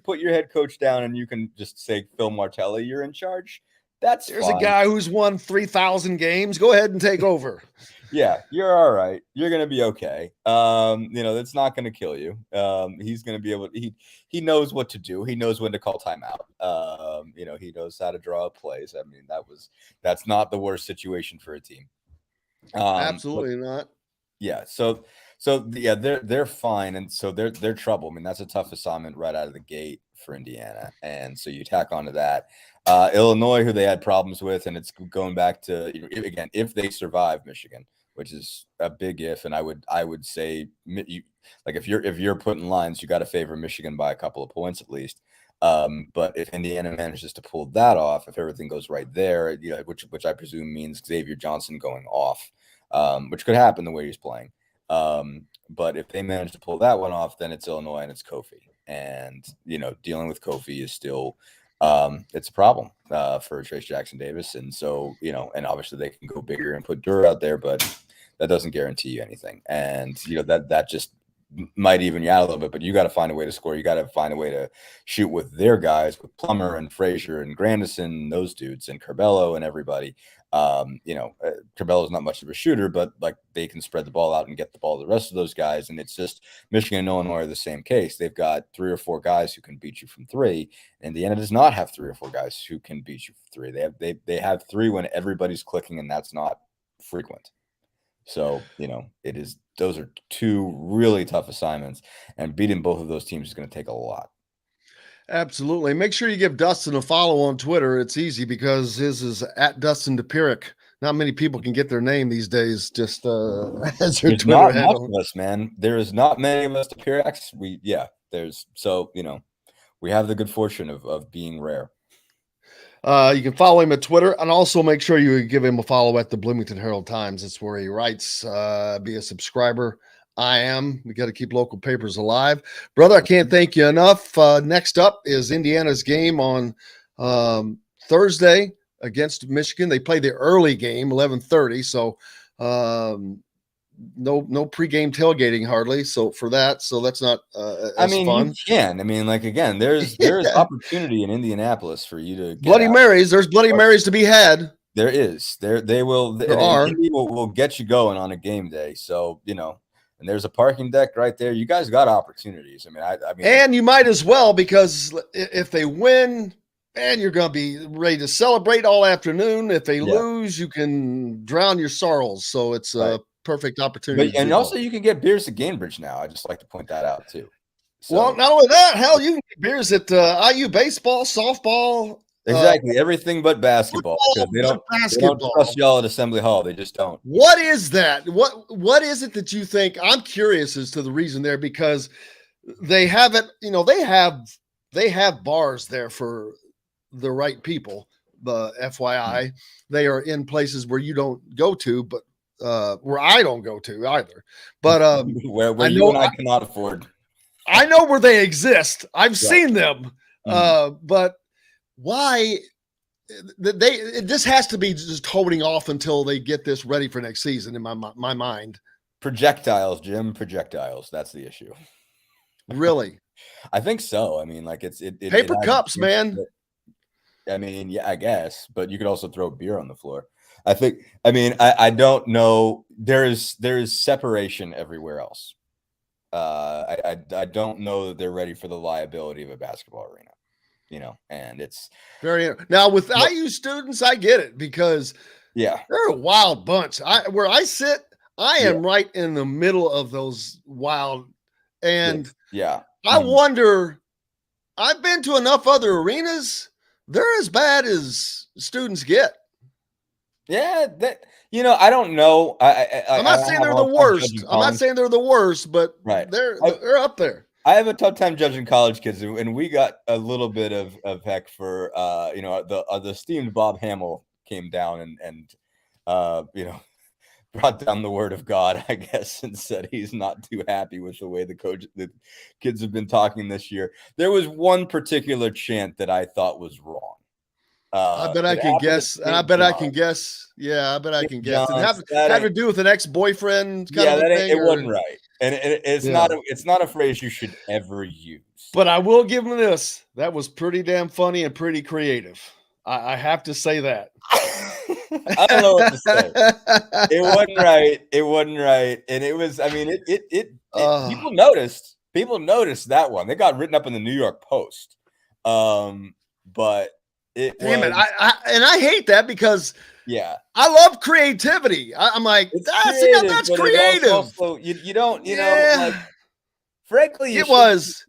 put your head coach down and you can just say Phil Martelli, you're in charge. There's a guy who's won 3,000 games. Go ahead and take over. Yeah, you're all right. You're gonna be okay. That's not gonna kill you. He's gonna be able. He knows what to do. He knows when to call timeout. He knows how to draw up plays. I mean, that's not the worst situation for a team. Absolutely not. Yeah. So yeah, they're fine, and so they're trouble. I mean, that's a tough assignment right out of the gate for Indiana, and so you tack onto that. Illinois, who they had problems with, and it's going back to again, if they survive Michigan, which is a big if, and I would say if you're putting lines, you got to favor Michigan by a couple of points at least. But if Indiana manages to pull that off, if everything goes right there, which I presume means Xavier Johnson going off, which could happen the way he's playing. But if they manage to pull that one off, then it's Illinois and it's Kofi, and dealing with Kofi is still. It's a problem for Trace Jackson Davis. And so, and obviously they can go bigger and put Durr out there, but that doesn't guarantee you anything. And, that just might even you out a little bit, but you got to find a way to score. You got to find a way to shoot with their guys, with Plummer and Frazier and Grandison, those dudes, and Curbelo and everybody. Curbelo is not much of a shooter, but like they can spread the ball out and get the ball to the rest of those guys. And it's just Michigan and Illinois are the same case. They've got 3 or 4 guys who can beat you from 3. Indiana does not have 3 or 4 guys who can beat you from 3. They have 3 when everybody's clicking, and that's not frequent. So, those are 2 really tough assignments, and beating both of those teams is going to take a lot. Absolutely. Make sure you give Dustin a follow on Twitter. It's easy because his is at Dustin Dopirak. Not many people can get their name these days just as their Twitter not handle. Much of us, man. There is not many of us Dopiraks. We have the good fortune of being rare. You can follow him at Twitter, and also make sure you give him a follow at the Bloomington Herald Times. That's where he writes. Be a subscriber. We got to keep local papers alive. Brother, I can't thank you enough. Next up is Indiana's game on Thursday against Michigan. They play the early game, 11:30. So no pregame tailgating hardly. So for that, that's not as fun. You can. Again, there's opportunity in Indianapolis for you to get Bloody Marys. There's Bloody Marys to be had. There is. They will. There are. Will get you going on a game day. So and there's a parking deck right there. You guys got opportunities. And you might as well, because if they win, man, you're going to be ready to celebrate all afternoon. If they lose, you can drown your sorrows. So it's a perfect opportunity. And also, you can get beers at Gainbridge now. I just like to point that out too. So, well, not only that, hell, you can get beers at IU baseball, softball. Exactly, everything but basketball. They don't trust y'all at Assembly Hall. They just don't. What is that? What is it that you think? I'm curious as to the reason there, because they have it. They have bars there for the right people. The FYI, they are in places where you don't go to, but where I don't go to either. But where you and I cannot afford. I know where they exist. I've seen them, but. Why this has to be just holding off until they get this ready for next season in my mind. Projectiles, Jim, projectiles. That's the issue. Really? I think so. It's paper cups, man. I guess, but you could also throw beer on the floor. I don't know. There is separation everywhere else. I don't know that they're ready for the liability of a basketball arena. And it's very now with IU students, I get it, because they're a wild bunch. Where I sit, I am right in the middle of those wild, and I wonder. I've been to enough other arenas; they're as bad as students get. Yeah, I don't know. I'm not saying they're the worst. I'm not saying they're the worst, but they're up there. I have a tough time judging college kids, and we got a little bit of heck for the esteemed Bob Hamill came down and brought down the word of God, I guess, and said he's not too happy with the way the kids have been talking this year. There was one particular chant that I thought was wrong. I bet I can guess. And I bet I can guess. Yeah, I bet I can guess. Did it have to do with an ex-boyfriend kind of a thing? It wasn't right. And it's not a phrase you should ever use. But I will give him this. That was pretty damn funny and pretty creative. I have to say that. I don't know what to say. It wasn't right. It wasn't right. And it was, I mean, people noticed. People noticed that one. They got written up in the New York Post. But damn it. I hate that because yeah, I love creativity. I'm like, that's creative. Also, you don't, know, like, frankly, it is.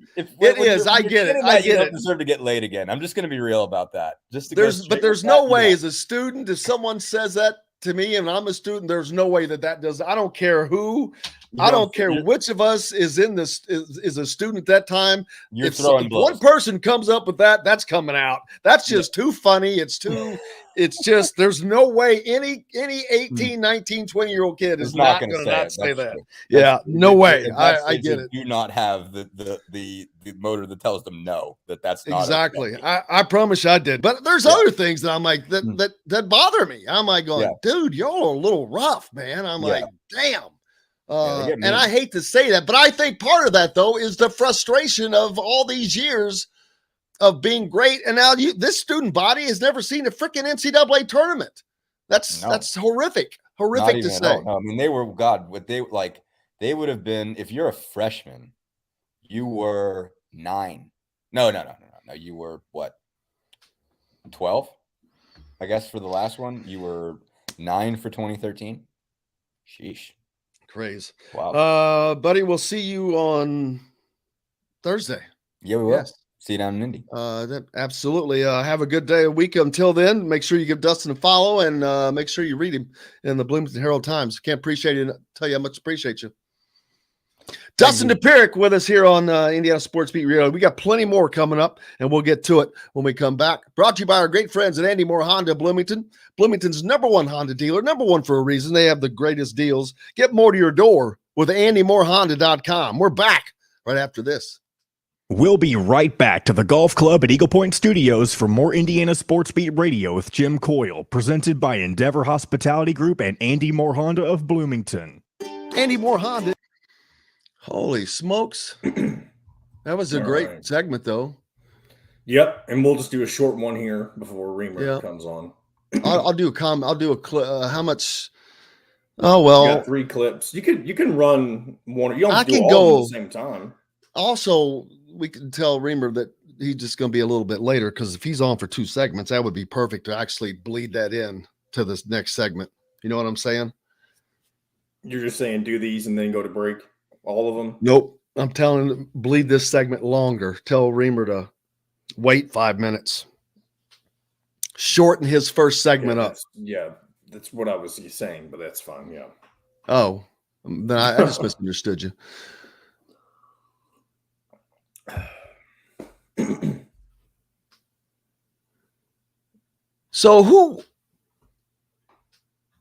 I get it. I get it. Deserve to get laid again. I'm just going to be real about that. There's no way as a student, if someone says that to me and I'm a student, there's no way that does. I don't care who. I don't care which of us is in this is a student at that time. If one person comes up with that, that's coming out. That's just too funny. It's just there's no way any 18, 19, 20-year-old kid is not going to not say that. Yeah, no way. I get it. Do not have the motor that tells them no, that's not exactly. I promise you I did. But there's other things that I'm like that bother me. I'm like going, dude, y'all are a little rough, man. I'm like, damn. And I hate to say that, but I think part of that though is the frustration of all these years of being great, and now this student body has never seen a freaking NCAA tournament. That's horrific to say. No, I mean, they would have been, if you're a freshman, you were 9. No, you were what? 12, I guess, for the last one. You were 9 for 2013. Sheesh. Craze. Wow. Buddy, we'll see you on Thursday. Yeah, we will. Yes. See you down in Indy. Absolutely. Have a good day, a week. Until then, make sure you give Dustin a follow and make sure you read him in the Bloomington Herald Times. Can't appreciate it. Tell you how much appreciate you. Dustin Dopirak with us here on Indiana Sports Beat Radio. We got plenty more coming up, and we'll get to it when we come back. Brought to you by our great friends at Andy Moore Honda Bloomington. Bloomington's #1 Honda dealer, #1 for a reason. They have the greatest deals. Get more to your door with AndyMooreHonda.com. We're back right after this. We'll be right back to the Golf Club at Eagle Point Studios for more Indiana Sports Beat Radio with Jim Coyle, presented by Endeavor Hospitality Group and Andy Moore Honda of Bloomington. Andy Moore Honda. Holy smokes. That was a great segment, though. Yep, and we'll just do a short one here before Reamer comes on. I'll do a clip. How much? Oh, well. You got 3 clips. You can run one. You don't have to do all at the same time. Also, we can tell Reamer that he's just going to be a little bit later, because if he's on for 2 segments, that would be perfect to actually bleed that in to this next segment. You know what I'm saying? You're just saying do these and then go to break? All of them? Nope. I'm telling him bleed this segment longer. Tell Reamer to wait 5 minutes. Shorten his first segment up. That's what I was saying, but that's fine. Yeah. Oh, then I just misunderstood you.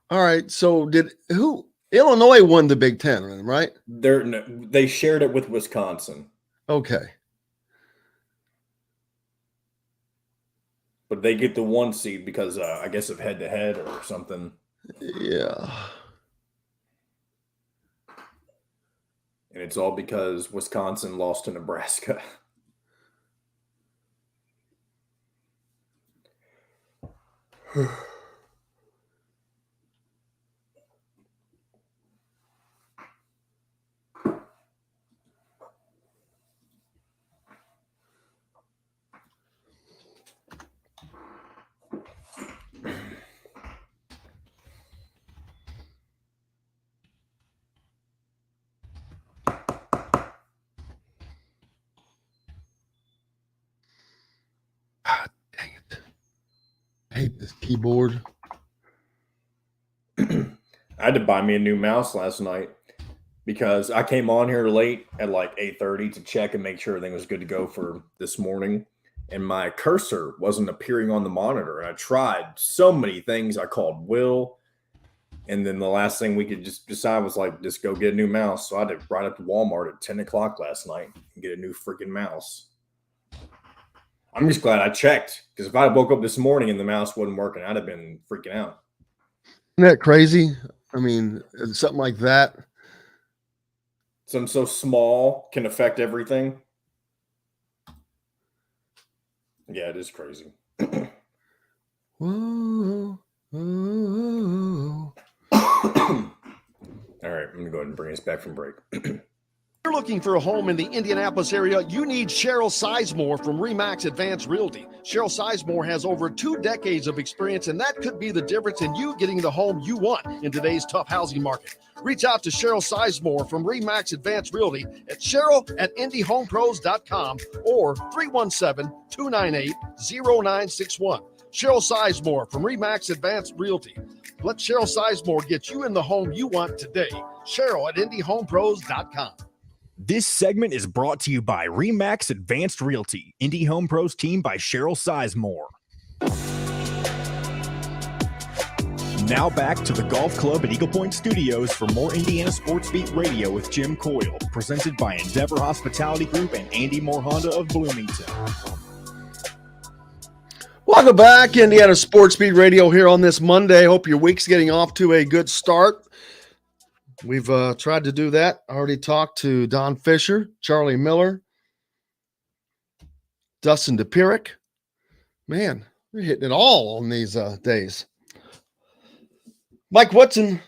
All right. So Illinois won the Big Ten, right? They shared it with Wisconsin. Okay. But they get the 1 seed because I guess of head-to-head or something. Yeah. And it's all because Wisconsin lost to Nebraska. I hate this keyboard. I had to buy me a new mouse last night because I came on here late at like 8:30 to check and make sure everything was good to go for this morning. And my cursor wasn't appearing on the monitor. And I tried so many things. I called Will. And then the last thing we could just decide was like, just go get a new mouse. So I had to ride up to Walmart at 10 o'clock last night and get a new freaking mouse. I'm just glad I checked, because if I woke up this morning and the mouse wasn't working, I'd have been freaking out. Isn't that crazy? I mean, something like that. Something so small can affect everything. Yeah, it is crazy. Whoa, whoa. All right, I'm going to go ahead and bring us back from break. If you're looking for a home in the Indianapolis area, you need Cheryl Sizemore from Remax Advanced Realty. Cheryl Sizemore has over 2 decades of experience, and that could be the difference in you getting the home you want in today's tough housing market. Reach out to Cheryl Sizemore from Remax Advanced Realty at cheryl@indyhomepros.com or 317-298-0961. Cheryl Sizemore from Remax Advanced Realty. Let Cheryl Sizemore get you in the home you want today. Cheryl@indyhomepros.com. This segment is brought to you by Remax Advanced Realty, Indy Home Pros team by Cheryl Sizemore. Now back to the Golf Club at Eagle Point Studios for more Indiana Sports Beat Radio with Jim Coyle, presented by Endeavor Hospitality Group and Andy Moore Honda of Bloomington. Welcome back, Indiana Sports Beat Radio here on this Monday. Hope your week's getting off to a good start. We've tried to do that. I already talked to Don Fischer, Charlie Miller, Dustin Dopirak. Man, we're hitting it all on these days. Mike Woodson,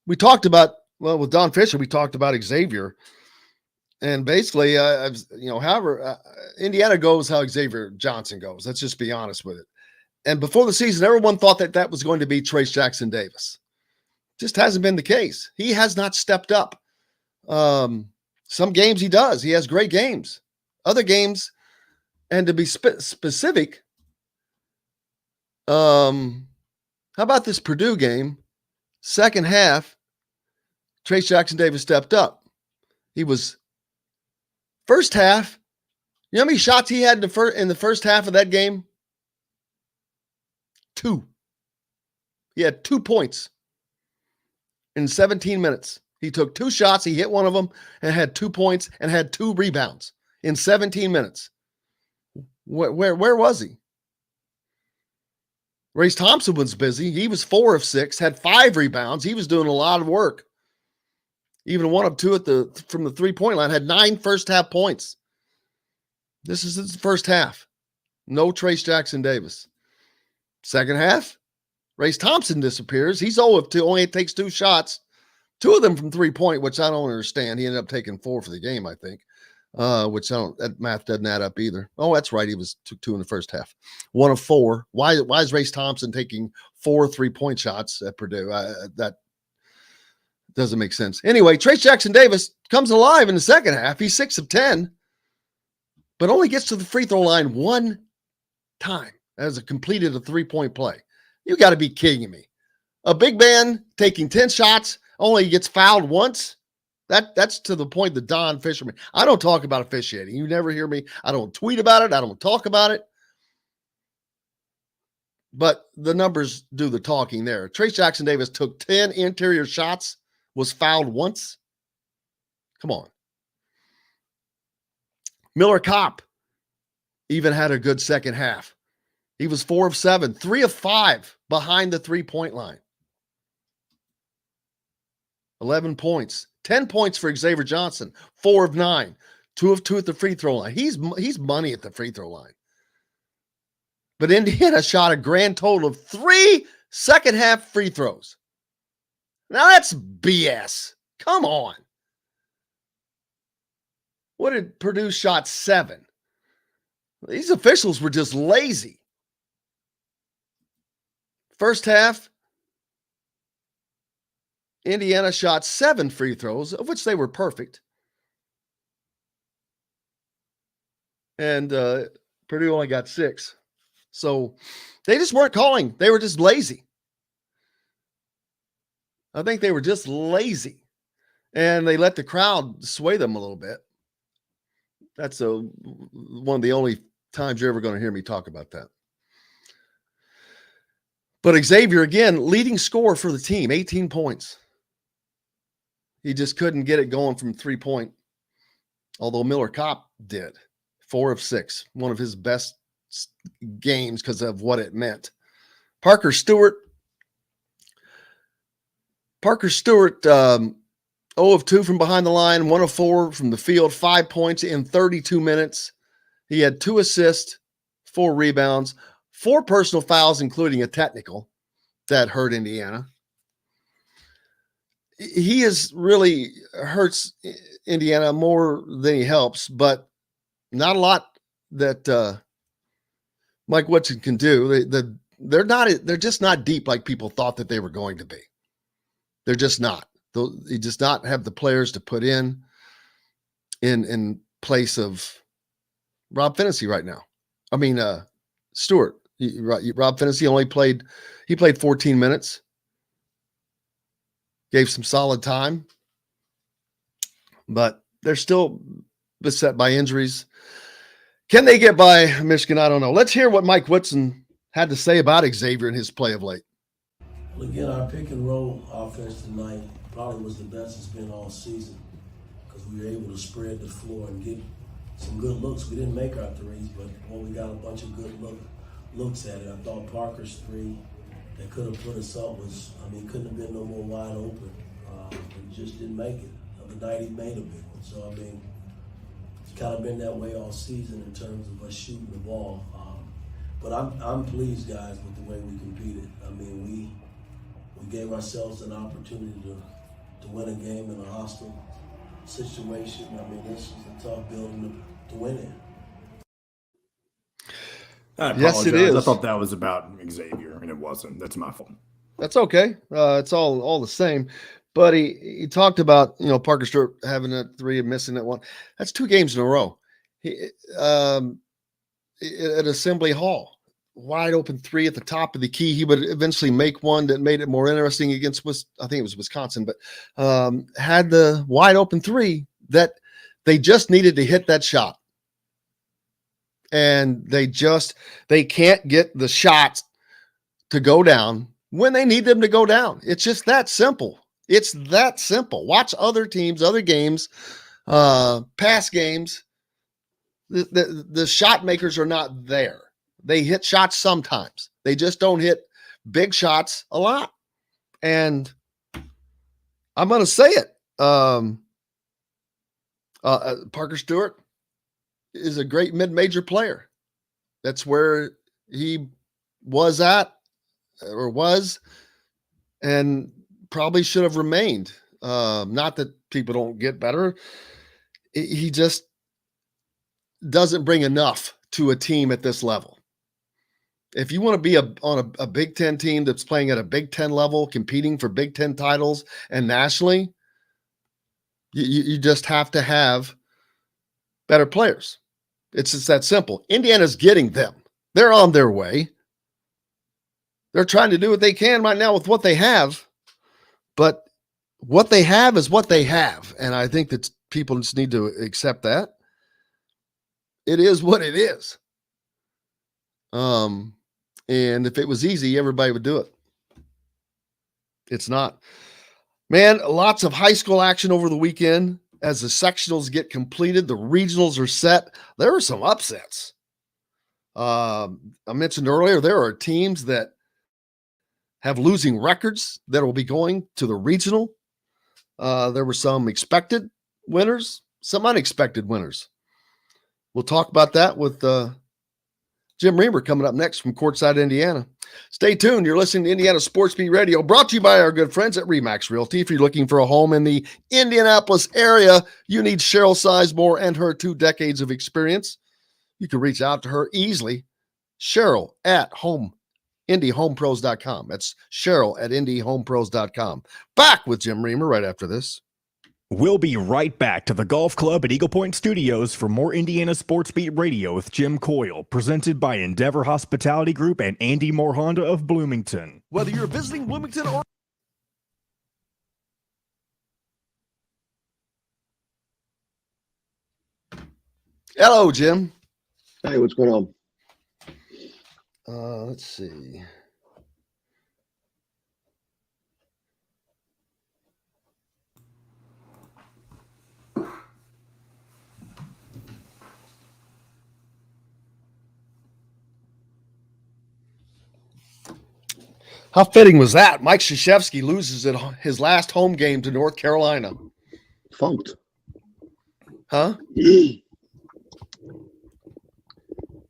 we talked about, well, with Don Fischer, we talked about Xavier. And basically, however, Indiana goes how Xavier Johnson goes. Let's just be honest with it. And before the season, everyone thought that that was going to be Trace Jackson Davis. Just hasn't been the case. He has not stepped up. Some games he does. He has great games. Other games, and to be specific, how about this Purdue game? Second half, Trace Jackson Davis stepped up. He was first half. You know how many shots he had in the first half of that game? 2. He had 2 points in 17 minutes. He took 2 shots. He hit one of them and had 2 points and had 2 rebounds in 17 minutes. Where was he? Race Thompson was busy. He was 4 of 6, had 5 rebounds. He was doing a lot of work. Even 1 of 2 from the 3-point line, had 9 first half points. This is his first half. No Trace Jackson Davis. Second half, Race Thompson disappears. He's 0 of 2, only takes 2 shots. 2 of them from 3-point, which I don't understand. He ended up taking 4 for the game, I think. That math doesn't add up either. Oh, that's right. He took 2 in the first half. 1 of 4. Why is Race Thompson taking 4 3-point shots at Purdue? That doesn't make sense. Anyway, Trace Jackson Davis comes alive in the second half. He's 6 of 10, but only gets to the free throw line 1 time as completed a 3-point play. You got to be kidding me. A big man taking 10 shots only gets fouled once. That's to the point that Don Fisher. I don't talk about officiating. You never hear me. I don't tweet about it. I don't talk about it. But the numbers do the talking there. Trace Jackson Davis took 10 interior shots, was fouled once. Come on. Miller Kopp even had a good second half. He was 4 of 7, 3 of 5 behind the 3-point line. 11 points, 10 points for Xavier Johnson, 4 of 9, 2 of 2 at the free throw line. He's money at the free throw line. But Indiana shot a grand total of 3 second half free throws. Now that's BS. Come on. What did Purdue shot? 7? These officials were just lazy. First half, Indiana shot 7 free throws, of which they were perfect. And Purdue only got 6. So they just weren't calling. They were just lazy. I think they were just lazy. And they let the crowd sway them a little bit. That's one of the only times you're ever going to hear me talk about that. But Xavier, again, leading scorer for the team, 18 points. He just couldn't get it going from 3-point, although Miller Kopp did. 4 of 6, one of his best games because of what it meant. Parker Stewart, 0 of 2 from behind the line, 1 of 4 from the field, 5 points in 32 minutes. He had 2 assists, 4 rebounds, 4 personal fouls, including a technical that hurt Indiana. He is really hurts Indiana more than he helps, but not a lot that Mike Woodson can do. They're just not deep like people thought that they were going to be. They're just not. He does not have the players to put in place of Rob Finney right now. I mean, Stewart. Rob Finney only played 14 minutes. Gave some solid time, but they're still beset by injuries. Can they get by Michigan? I don't know. Let's hear what Mike Woodson had to say about Xavier and his play of late. Again, our pick and roll offense tonight probably was the best it's been all season because we were able to spread the floor and get some good looks. We didn't make our threes, but when we got a bunch of good looks at it, I thought Parker's three that could have put us up couldn't have been no more wide open. He just didn't make it. The night he made a big one. So, it's kind of been that way all season in terms of us shooting the ball. But I'm pleased, guys, with the way we competed. We gave ourselves an opportunity to win a game in a hostile situation. This was a tough building to win in. I apologize. Yes, it is. I thought that was about Xavier, and it wasn't. That's my fault. That's okay. It's all the same. But he talked about, Parker Stewart having a 3 and missing that 1. That's 2 games in a row. At Assembly Hall, wide open 3 at the top of the key. He would eventually make one that made it more interesting against, I think it was Wisconsin, but had the wide open 3 that they just needed to hit that shot. And they can't get the shots to go down when they need them to go down. It's just that simple. It's that simple. Watch other teams, other games, past games. The shot makers are not there. They hit shots sometimes. They just don't hit big shots a lot. And I'm going to say it. Parker Stewart is a great mid-major player. That's where he was, and probably should have remained. Not that people don't get better. He just doesn't bring enough to a team at this level. If you want to be on a Big Ten team that's playing at a Big Ten level, competing for Big Ten titles and nationally, you just have to have better players. It's just that simple. Indiana's getting them. They're on their way. They're trying to do what they can right now with what they have, but what they have is what they have. And I think that people just need to accept that. It is what it is. And if it was easy, everybody would do it. It's not. Man, lots of high school action over the weekend. As the sectionals get completed, the regionals are set. There are some upsets. I mentioned earlier, there are teams that have losing records that will be going to the regional. There were some expected winners, some unexpected winners. We'll talk about that with Jim Reamer coming up next from Courtside, Indiana. Stay tuned. You're listening to Indiana Sports Beat Radio, brought to you by our good friends at Remax Realty. If you're looking for a home in the Indianapolis area, you need Cheryl Sizemore and her 2 decades of experience. You can reach out to her easily. Cheryl at IndyHomePros.com. That's Cheryl at IndyHomePros.com. Back with Jim Reamer right after this. We'll be right back to the Golf Club at Eagle Point Studios for more Indiana Sports Beat Radio with Jim Coyle, presented by Endeavor Hospitality Group and Andy Moore Honda of Bloomington. Whether you're visiting Bloomington or Hello, Jim. Hey, what's going on? Let's see. How fitting was that? Mike Krzyzewski loses his last home game to North Carolina. Thumped. Huh?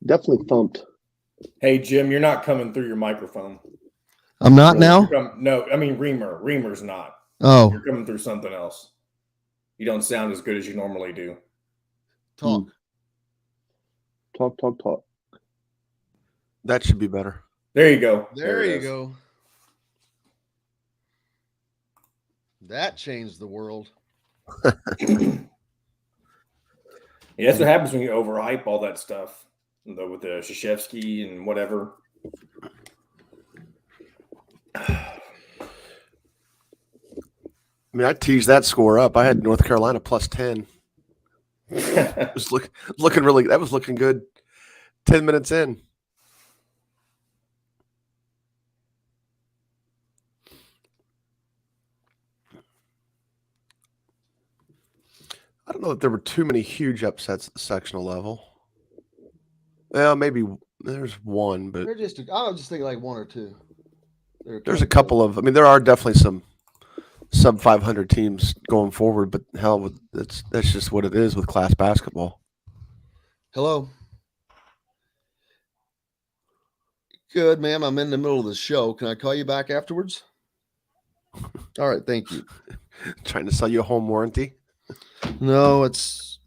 Definitely thumped. Hey, Jim, you're not coming through your microphone. I'm not now? No, I mean Reamer. Reamer's not. Oh. You're coming through something else. You don't sound as good as you normally do. Talk. Talk. That should be better. There you go. There you go. That changed the world. Yeah, that's what happens when you overhype all that stuff. With the Krzyzewski and whatever. I mean, I teased that score up. I had North Carolina plus 10. It was looking really. That was looking good. 10 minutes in. I don't know that there were too many huge upsets at the sectional level. Well, maybe there's one, but I was just thinking like one or two. There's a couple of. I mean, there are definitely some sub 500 teams going forward, but hell, that's just what it is with class basketball. Hello. Good, ma'am. I'm in the middle of the show. Can I call you back afterwards? All right, thank you. Trying to sell you a home warranty? No, it's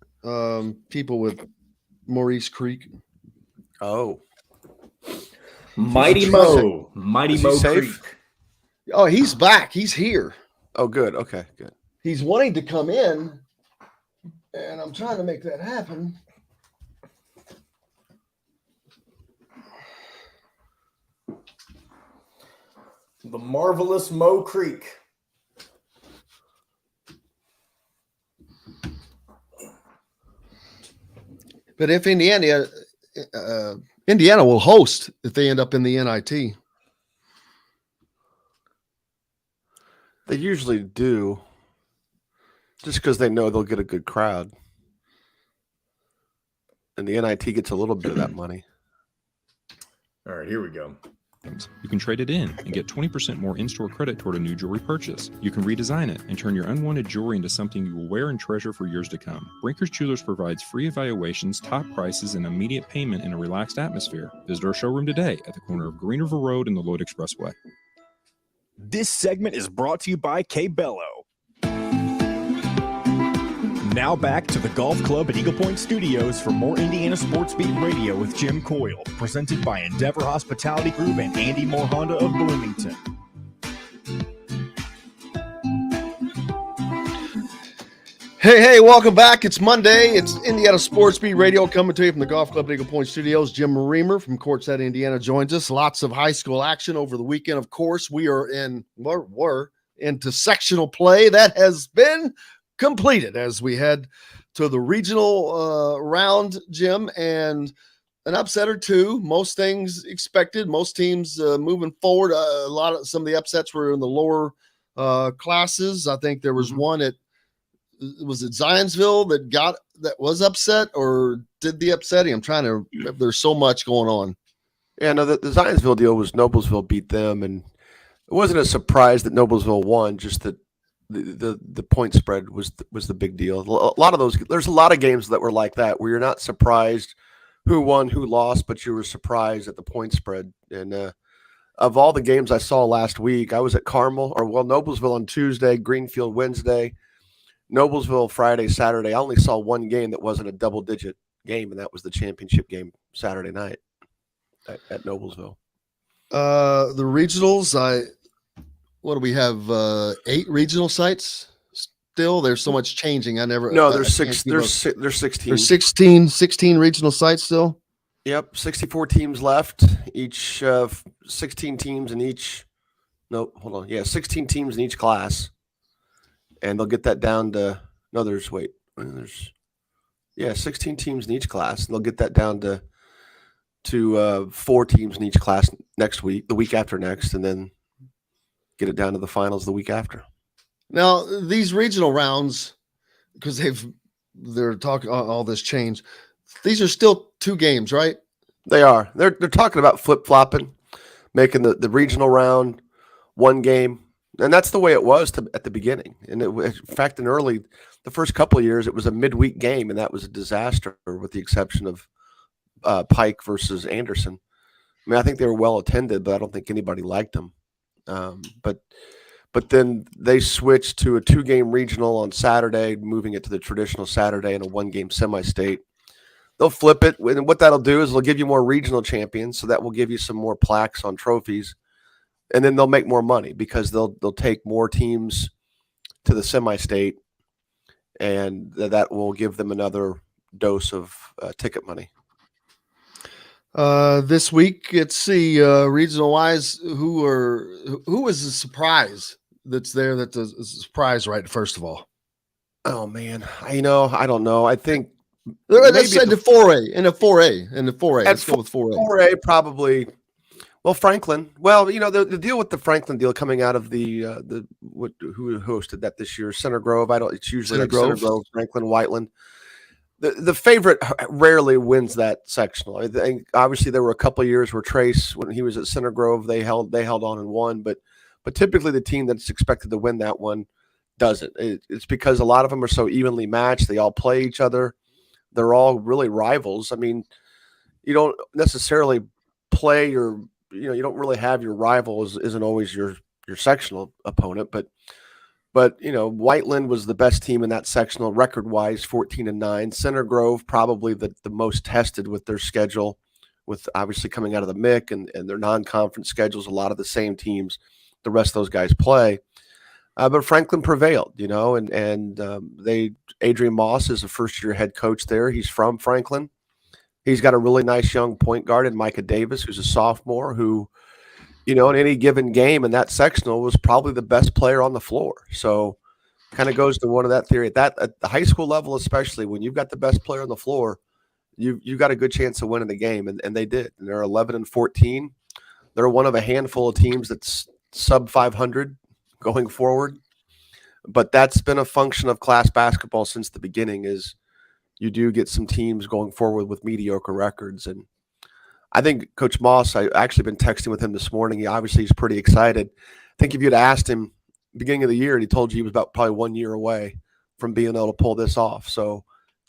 people with Maurice Creek. Oh. Mighty Mo Creek. Oh, he's back. He's here. Oh, good. Okay, good. He's wanting to come in, and I'm trying to make that happen. The marvelous Mo Creek. But if Indiana will host if they end up in the NIT. They usually do, just because they know they'll get a good crowd. And the NIT gets a little bit of that money. All right, here we go. You can trade it in and get 20% more in-store credit toward a new jewelry purchase. You can redesign it and turn your unwanted jewelry into something you will wear and treasure for years to come. Brinker's Jewelers provides free evaluations, top prices, and immediate payment in a relaxed atmosphere. Visit our showroom today at the corner of Green River Road and the Lloyd Expressway. This segment is brought to you by K-Bello. Now back to the Golf Club at Eagle Point Studios for more Indiana Sports Beat Radio with Jim Coyle, presented by Endeavor Hospitality Group and Andy Moore Honda of Bloomington. Hey, welcome back. It's Monday. It's Indiana Sports Beat Radio coming to you from the Golf Club at Eagle Point Studios. Jim Reamer from Courtside, Indiana joins us. Lots of high school action over the weekend. Of course, we're into sectional play. That has been completed as we head to the regional round, Jim, and an upset or two. Most things expected. Most teams moving forward. Some of the upsets were in the lower classes. I think there was one at Zionsville that was upset or did the upsetting. I'm trying to. There's so much going on. Yeah, no, the Zionsville deal was Noblesville beat them, and it wasn't a surprise that Noblesville won. Just that the point spread was the big deal. A lot of those, there's a lot of games that were like that where you're not surprised who won, who lost, but you were surprised at the point spread. And of all the games I saw last week, I was at Noblesville on Tuesday, Greenfield Wednesday, Noblesville Friday, Saturday. I only saw one game that wasn't a double-digit game, and that was the championship game Saturday night at Noblesville. The regionals, what do we have? 8 regional sites still? There's so much changing. There's 16. There's 16 regional sites still. Yep, 64 teams left. Each 16 teams in each. No, hold on. Yeah, 16 teams in each class, and they'll get that down to. No, there's 16 teams in each class, and they'll get that down to 4 teams in each class the week after next, and then get it down to the finals the week after. Now, these regional rounds, because they're talking all this change, these are still 2 games, right? They are. They're talking about flip-flopping, making the regional round, one game. And that's the way it was at the beginning. And in fact, the first couple of years, it was a midweek game, and that was a disaster with the exception of Pike versus Anderson. I mean, I think they were well attended, but I don't think anybody liked them. But then they switched to a 2-game regional on Saturday, moving it to the traditional Saturday and a 1-game semi-state. They'll flip it, and what that'll do is they'll give you more regional champions, so that will give you some more plaques on trophies, and then they'll make more money because they'll take more teams to the semi-state, and that will give them another dose of ticket money. This week, let's see, regional wise, who is the surprise that's there? That's a surprise, right? First of all, oh man, I don't know. I think let's say the 4A and the 4A. Let's go with 4A. 4A probably. Well, Franklin. Well, the deal with the Franklin deal coming out of who hosted that this year, Center Grove. It's usually Center Grove, Franklin, Whiteland. The favorite rarely wins that sectional. I think obviously there were a couple of years where Trace, when he was at Center Grove, they held on and won, but typically the team that's expected to win that one doesn't. It's because a lot of them are so evenly matched. They all play each other. They're all really rivals. I mean, you don't necessarily play you don't really have your rival isn't always your sectional opponent, but Whiteland was the best team in that sectional record-wise, 14-9. Center Grove probably the most tested with their schedule, with obviously coming out of the MIC and their non-conference schedules, a lot of the same teams the rest of those guys play. But Franklin prevailed, and Adrian Moss is a first-year head coach there. He's from Franklin. He's got a really nice young point guard in Micah Davis, who's a sophomore, who in any given game in that sectional was probably the best player on the floor. So kind of goes to one of that theory at the high school level, especially when you've got the best player on the floor, you've got a good chance of winning the game. And they did. And they're 11-14. They're one of a handful of teams that's sub 500 going forward. But that's been a function of class basketball since the beginning, is you do get some teams going forward with mediocre records. And I think Coach Moss, I actually been texting with him this morning. He's pretty excited. I think if you'd asked him beginning of the year, he told you he was about probably 1 year away from being able to pull this off. So,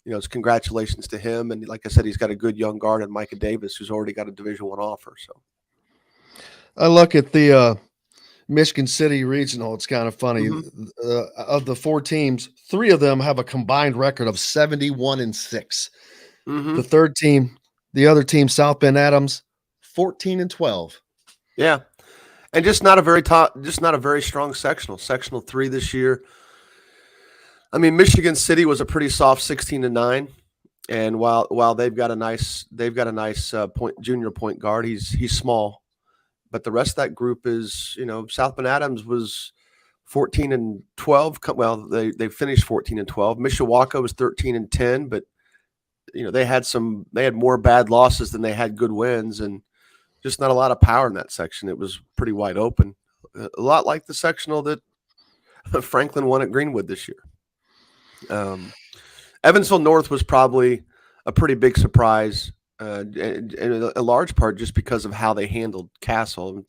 it's congratulations to him. And like I said, he's got a good young guard in Micah Davis, who's already got a Division I offer. So I look at the Michigan City Regional. It's kind of funny. Mm-hmm. Of the 4 teams, 3 of them have a combined record of 71-6. Mm-hmm. The other team, South Bend Adams, 14-12. Yeah. And just not a very strong sectional. Sectional 3 this year. I mean, Michigan City was a pretty soft 16-9. And while they've got a nice junior point guard, he's small. But the rest of that group is, South Bend Adams was 14-12. Well, they finished 14-12. Mishawaka was 13-10, but they had more bad losses than they had good wins, and just not a lot of power in that section. It was pretty wide open, a lot like the sectional that Franklin won at Greenwood this year. Evansville North was probably a pretty big surprise. In a large part just because of how they handled Castle.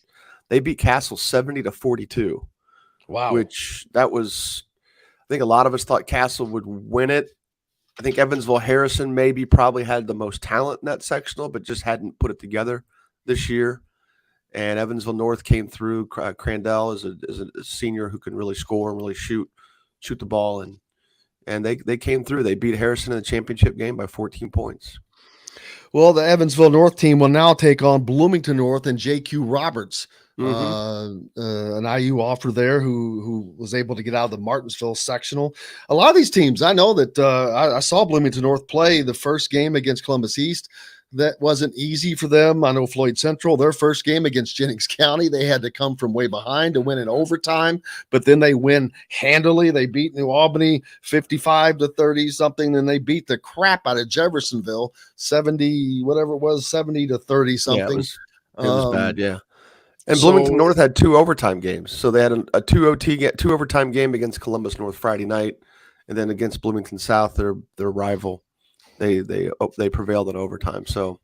They beat Castle 70-42. Wow. Which I think a lot of us thought Castle would win it. I think Evansville Harrison probably had the most talent in that sectional, but just hadn't put it together this year. And Evansville North came through. Crandell is a senior who can really score and really shoot the ball. And they came through. They beat Harrison in the championship game by 14 points. Well, the Evansville North team will now take on Bloomington North and JQ Roberts, an IU offer there who was able to get out of the Martinsville sectional. A lot of these teams, I know that I saw Bloomington North play the first game against Columbus East. That wasn't easy for them. I know Floyd Central, their first game against Jennings County, they had to come from way behind to win in overtime, but then they win handily. They beat New Albany 55-30 something, and they beat the crap out of Jeffersonville 70-30 something. Yeah, it was bad, yeah. And Bloomington North had 2 overtime games. So they had a 2 overtime game against Columbus North Friday night, and then against Bloomington South, their rival. They prevailed in overtime. So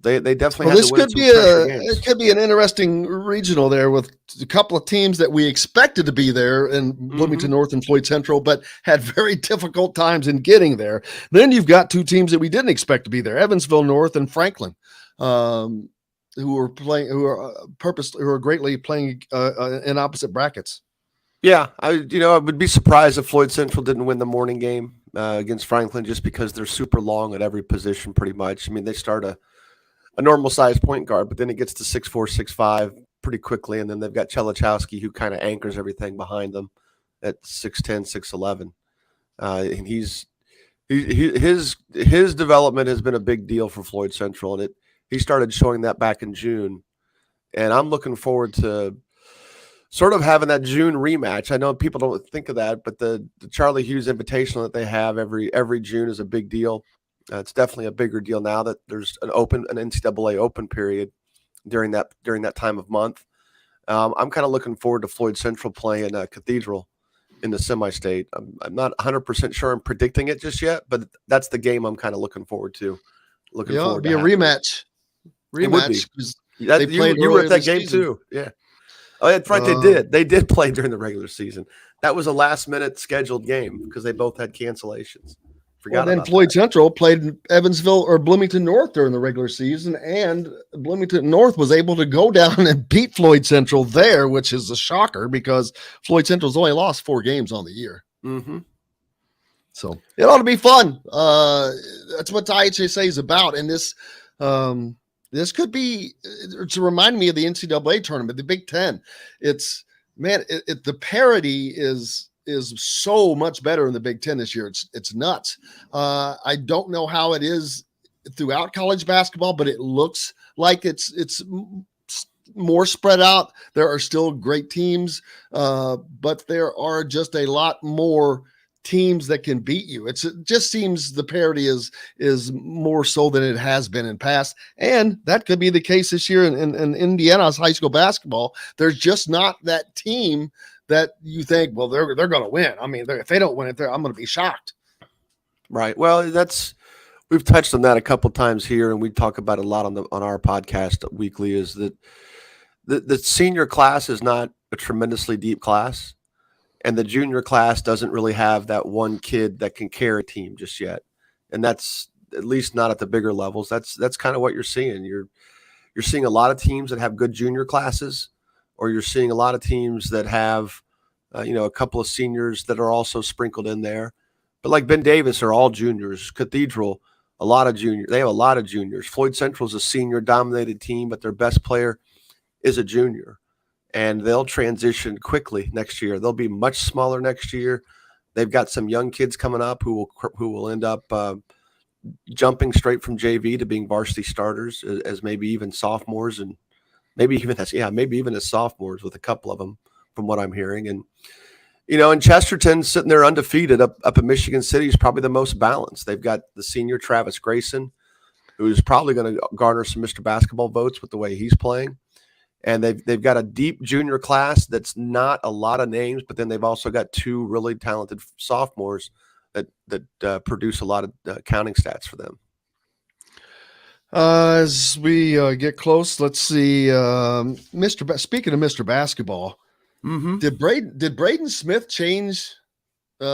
They definitely Well, had this to win could some be pressure games. it could be an interesting regional there with a couple of teams that we expected to be there in Bloomington North and Floyd Central, but had very difficult times in getting there. Then you've got two teams that we didn't expect to be there: Evansville North and Franklin, who are greatly playing in opposite brackets. Yeah, I would be surprised if Floyd Central didn't win the morning game against Franklin, just because they're super long at every position pretty much. I mean, they start a normal sized point guard, but then it gets to 6'4", 6'5" pretty quickly. And then they've got Chelachowski, who kind of anchors everything behind them at 6'10", 6'11". And his development has been a big deal for Floyd Central. And he started showing that back in June. And I'm looking forward to sort of having that June rematch. I know people don't think of that, but the Charlie Hughes Invitational that they have every June is a big deal. It's definitely a bigger deal now that there's an NCAA open period during that time of month. I'm kind of looking forward to Floyd Central playing Cathedral in the semi-state. I'm not 100% sure I'm predicting it just yet, but that's the game I'm kind of looking forward to. It'd be a rematch. It would be. You were at that game too. Yeah. Oh, that's right. They did play during the regular season. That was a last-minute scheduled game because they both had cancellations. Then Floyd Central played Evansville or Bloomington North during the regular season, and Bloomington North was able to go down and beat Floyd Central there, which is a shocker because Floyd Central's only lost 4 games on the year. Mm-hmm. So it ought to be fun. That's what the IHSA is about, and this could be to remind me of the NCAA tournament, the Big Ten. The parity is so much better in the Big Ten this year. It's nuts. I don't know how it is throughout college basketball, but it looks like it's more spread out. There are still great teams, but there are just a lot more teams that can beat you. It just seems the parity is more so than it has been in past, and that could be the case this year in Indiana's high school basketball. There's just not that team that you think, well, they're going to win. I mean, if they don't win it, I'm going to be shocked. Right. Well, we've touched on that a couple times here, and we talk about it a lot on our podcast weekly. Is that the senior class is not a tremendously deep class, and the junior class doesn't really have that one kid that can carry a team just yet, and that's at least not at the bigger levels. That's kind of what you're seeing. You're seeing a lot of teams that have good junior classes, or you're seeing a lot of teams that have, a couple of seniors that are also sprinkled in there. But like Ben Davis are all juniors. Cathedral, a lot of juniors. They have a lot of juniors. Floyd Central is a senior-dominated team, but their best player is a junior. And they'll transition quickly next year. They'll be much smaller next year. They've got some young kids coming up who will end up jumping straight from JV to being varsity starters as maybe even sophomores, and maybe even as sophomores with a couple of them from what I'm hearing. And, and Chesterton sitting there undefeated up in Michigan City is probably the most balanced. They've got the senior Travis Grayson, who's probably going to garner some Mr. Basketball votes with the way he's playing. And they've got a deep junior class that's not a lot of names, but then they've also got 2 really talented sophomores that produce a lot of counting stats for them. As we get close, let's see. Speaking of Mr. Basketball, did Braden Smith change who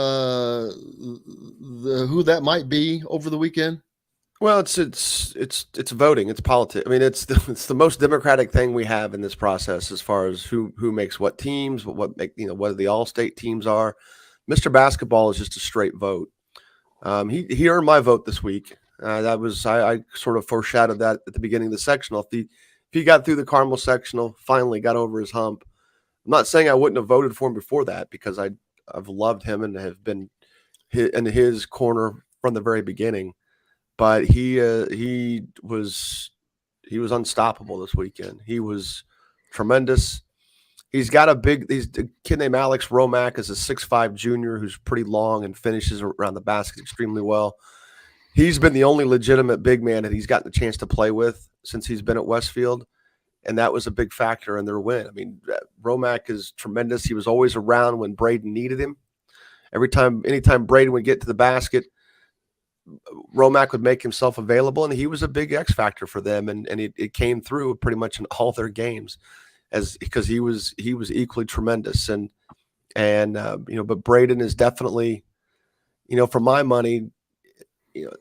that might be over the weekend? Well, it's voting. It's politics. I mean, it's the most democratic thing we have in this process as far as who makes what teams, what the all-state teams are. Mr. Basketball is just a straight vote. He earned my vote this week. I sort of foreshadowed that at the beginning of the sectional. If he got through the Carmel sectional, finally got over his hump. I'm not saying I wouldn't have voted for him before that, because I've loved him and have been in his corner from the very beginning. But he was unstoppable this weekend. He was tremendous. He's got a kid named Alex Romack is a 6'5" junior who's pretty long and finishes around the basket extremely well. He's been the only legitimate big man that he's gotten a chance to play with since he's been at Westfield, and that was a big factor in their win. I mean, Romack is tremendous. He was always around when Braden needed him. Anytime Braden would get to the basket, Romack would make himself available, and he was a big X factor for them, and it came through pretty much in all their games, because he was equally tremendous, and but Braden is definitely, for my money,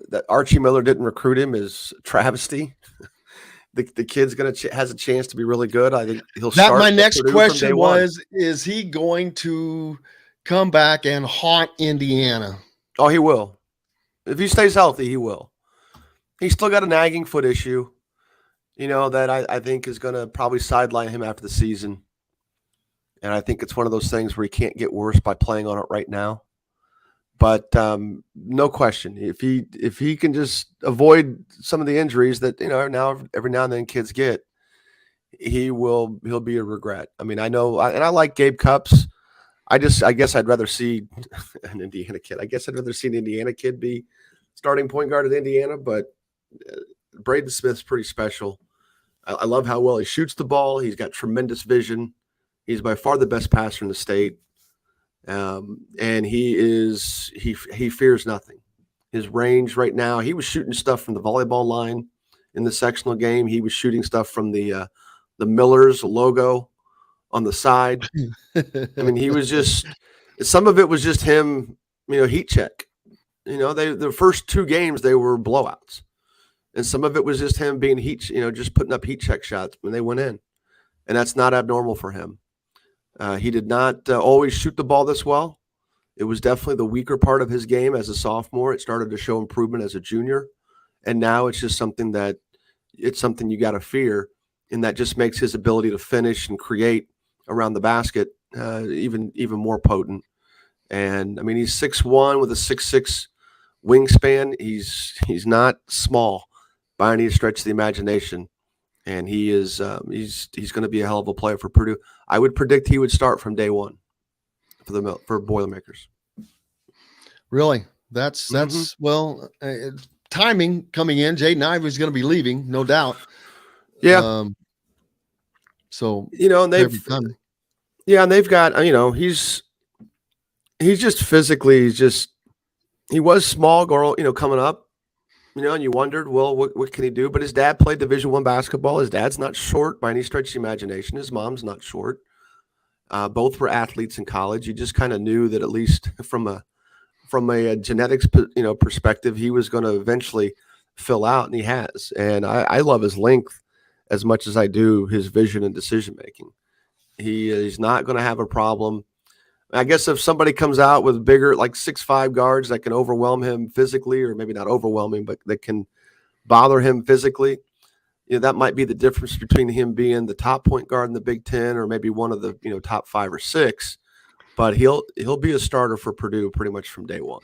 that Archie Miller didn't recruit him is a travesty. The kid's has a chance to be really good. I think he'll start. My next Purdue question was: is he going to come back and haunt Indiana? Oh, he will. If he stays healthy, he will. He's still got a nagging foot issue, that I think is going to probably sideline him after the season. And I think it's one of those things where he can't get worse by playing on it right now. But no question, if he can just avoid some of the injuries that now every now and then kids get, he'll be a regret. I mean, I know, and I like Gabe Cupps. I guess I'd rather see an Indiana kid. I guess I'd rather see an Indiana kid be starting point guard at Indiana. But Braden Smith's pretty special. I love how well he shoots the ball. He's got tremendous vision. He's by far the best passer in the state. And he fears nothing. His range right now, he was shooting stuff from the volleyball line in the sectional game. He was shooting stuff from the Millers logo on the side. I mean, he was just, some of it was just him, heat check. The first two games, they were blowouts. And some of it was just him being just putting up heat check shots when they went in. And that's not abnormal for him. He did not always shoot the ball this well. It was definitely the weaker part of his game as a sophomore. It started to show improvement as a junior. And now it's just something you got to fear. And that just makes his ability to finish and create around the basket even more potent. And I mean, he's 6'1" with a 6'6" wingspan. He's not small by any stretch of the imagination. And he is he's going to be a hell of a player for Purdue. I would predict he would start from day one for Boilermakers. Really? That's well, timing coming in. Jaden Ivey's going to be leaving, no doubt. Yeah. So and they've got he's just physically he was small girl coming up. And you wondered, well, what can he do? But his dad played Division I basketball. His dad's not short by any stretch of the imagination. His mom's not short. Both were athletes in college. You just kind of knew that, at least from a genetics perspective, he was going to eventually fill out, and he has. And I love his length as much as I do his vision and decision making. He's not going to have a problem. I guess if somebody comes out with bigger, like 6'5" guards that can overwhelm him physically, or maybe not overwhelm him, but that can bother him physically, that might be the difference between him being the top point guard in the Big Ten, or maybe one of the top 5 or 6. But he'll be a starter for Purdue pretty much from day one.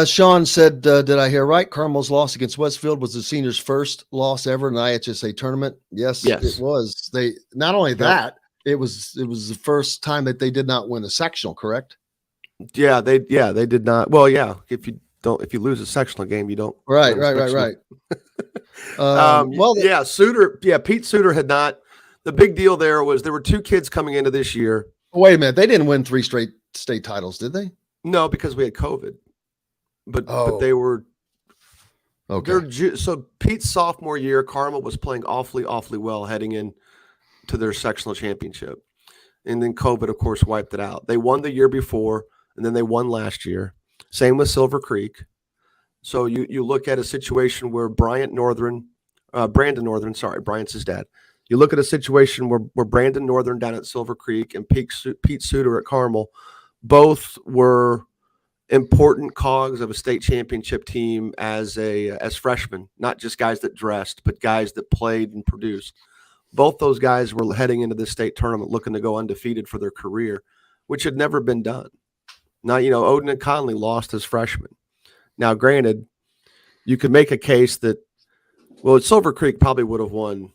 Sean said, did I hear right? Carmel's loss against Westfield was the seniors' first loss ever in the IHSA tournament. Yes, it was. They not only that. It was the first time that they did not win a sectional, correct? Yeah, they did not. Well, yeah, if you lose a sectional game, you don't. Right. Suter. Yeah, Pete Suter had not. The big deal there was there were 2 kids coming into this year. Wait a minute, they didn't win 3 straight state titles, did they? No, because we had COVID. But they were. Okay. So Pete's sophomore year, Carmel was playing awfully well heading in to their sectional championship. And then COVID, of course, wiped it out. They won the year before, and then they won last year. Same with Silver Creek. So you look at a situation where Brandon Northern, Bryant's his dad. You look at a situation where Brandon Northern down at Silver Creek and Pete Suter at Carmel, both were important cogs of a state championship team as freshmen, not just guys that dressed, but guys that played and produced. Both those guys were heading into this state tournament looking to go undefeated for their career, which had never been done. Now, Odin and Conley lost as freshmen. Now, granted, you could make a case that, Silver Creek probably would have won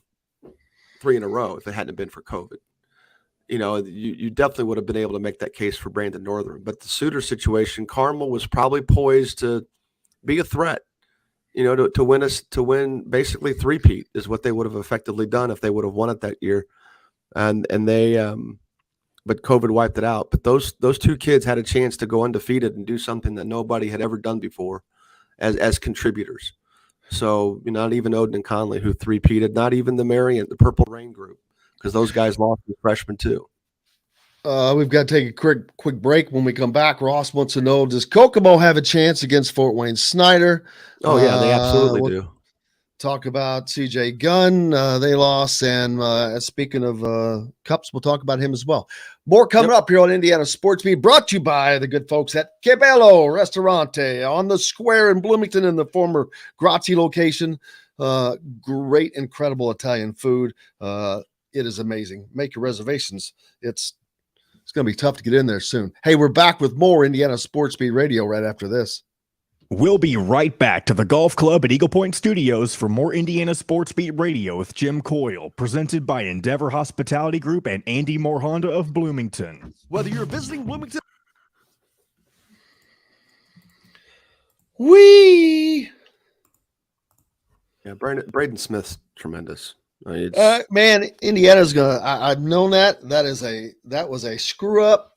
3 in a row if it hadn't been for COVID. You definitely would have been able to make that case for Brandon Northern. But the Suter situation, Carmel was probably poised to be a threat. To win basically 3-peat is what they would have effectively done if they would have won it that year. And they but COVID wiped it out. But those 2 kids had a chance to go undefeated and do something that nobody had ever done before. as contributors. So not even Odin and Conley, who three-peated, not even the Purple Rain group, because those guys lost as freshmen too. We've got to take a quick break. When we come back, Ross wants to know, does Kokomo have a chance against Fort Wayne Snyder? Oh, yeah, they absolutely do. Talk about CJ Gunn. They lost. And speaking of cups, we'll talk about him as well. More coming up here on Indiana Sports Beat, brought to you by the good folks at Que Bello Ristorante on the square in Bloomington in the former Grazie location. Great, incredible Italian food. It is amazing. Make your reservations. It's going to be tough to get in there soon. Hey, we're back with more Indiana Sports Beat Radio right after this. We'll be right back to the Golf Club at Eagle Point Studios for more Indiana Sports Beat Radio with Jim Coyle, presented by Endeavor Hospitality Group and Andy Moore Honda of Bloomington. Whether you're visiting Bloomington, Braden Smith's tremendous. Man, Indiana's gonna. I've known that. That was a screw up,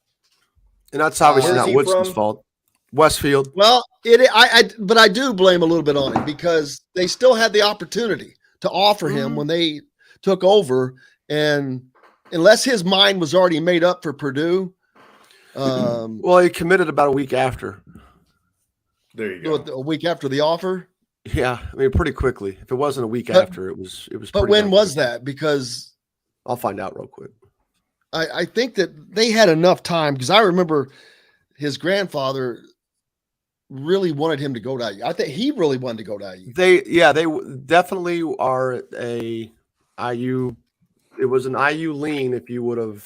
and that's obviously not Woodson's fault. Westfield. Well, but I do blame a little bit on it because they still had the opportunity to offer him when they took over, and unless his mind was already made up for Purdue, well, he committed about a week after. There you go. A week after the offer. Yeah, I mean, pretty quickly. If it wasn't a week after, it was. But when was that? Because I'll find out real quick. I think that they had enough time because I remember his grandfather really wanted him to go to IU. I think he really wanted to go to IU. They definitely are a IU. It was an IU lean if you would have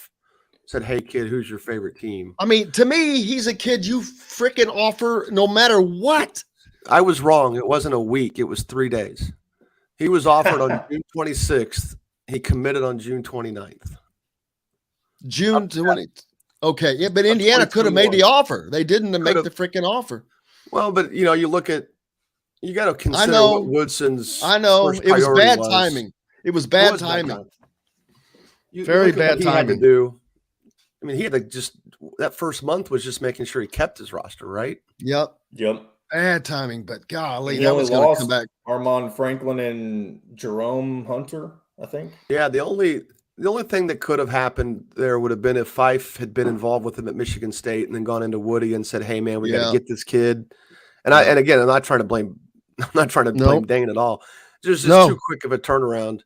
said, "Hey, kid, who's your favorite team?" I mean, to me, he's a kid you freaking offer no matter what. I was wrong. It wasn't a week. It was 3 days. He was offered on June 26th. He committed on June 29th. June 20th. Okay. Yeah, but Indiana could have made the offer. They didn't make the freaking offer. Well, but you got to consider what Woodson's. I know. It was bad timing. It was bad timing. Very bad timing. I mean, he had to that first month was just making sure he kept his roster, right? Yep. Bad timing, but golly, that was going to come back. Armand Franklin and Jerome Hunter, I think. Yeah, the only thing that could have happened there would have been if Fife had been involved with him at Michigan State and then gone into Woody and said, "Hey, man, we got to get this kid." And again, I'm not trying to blame Dane at all. It's just too quick of a turnaround.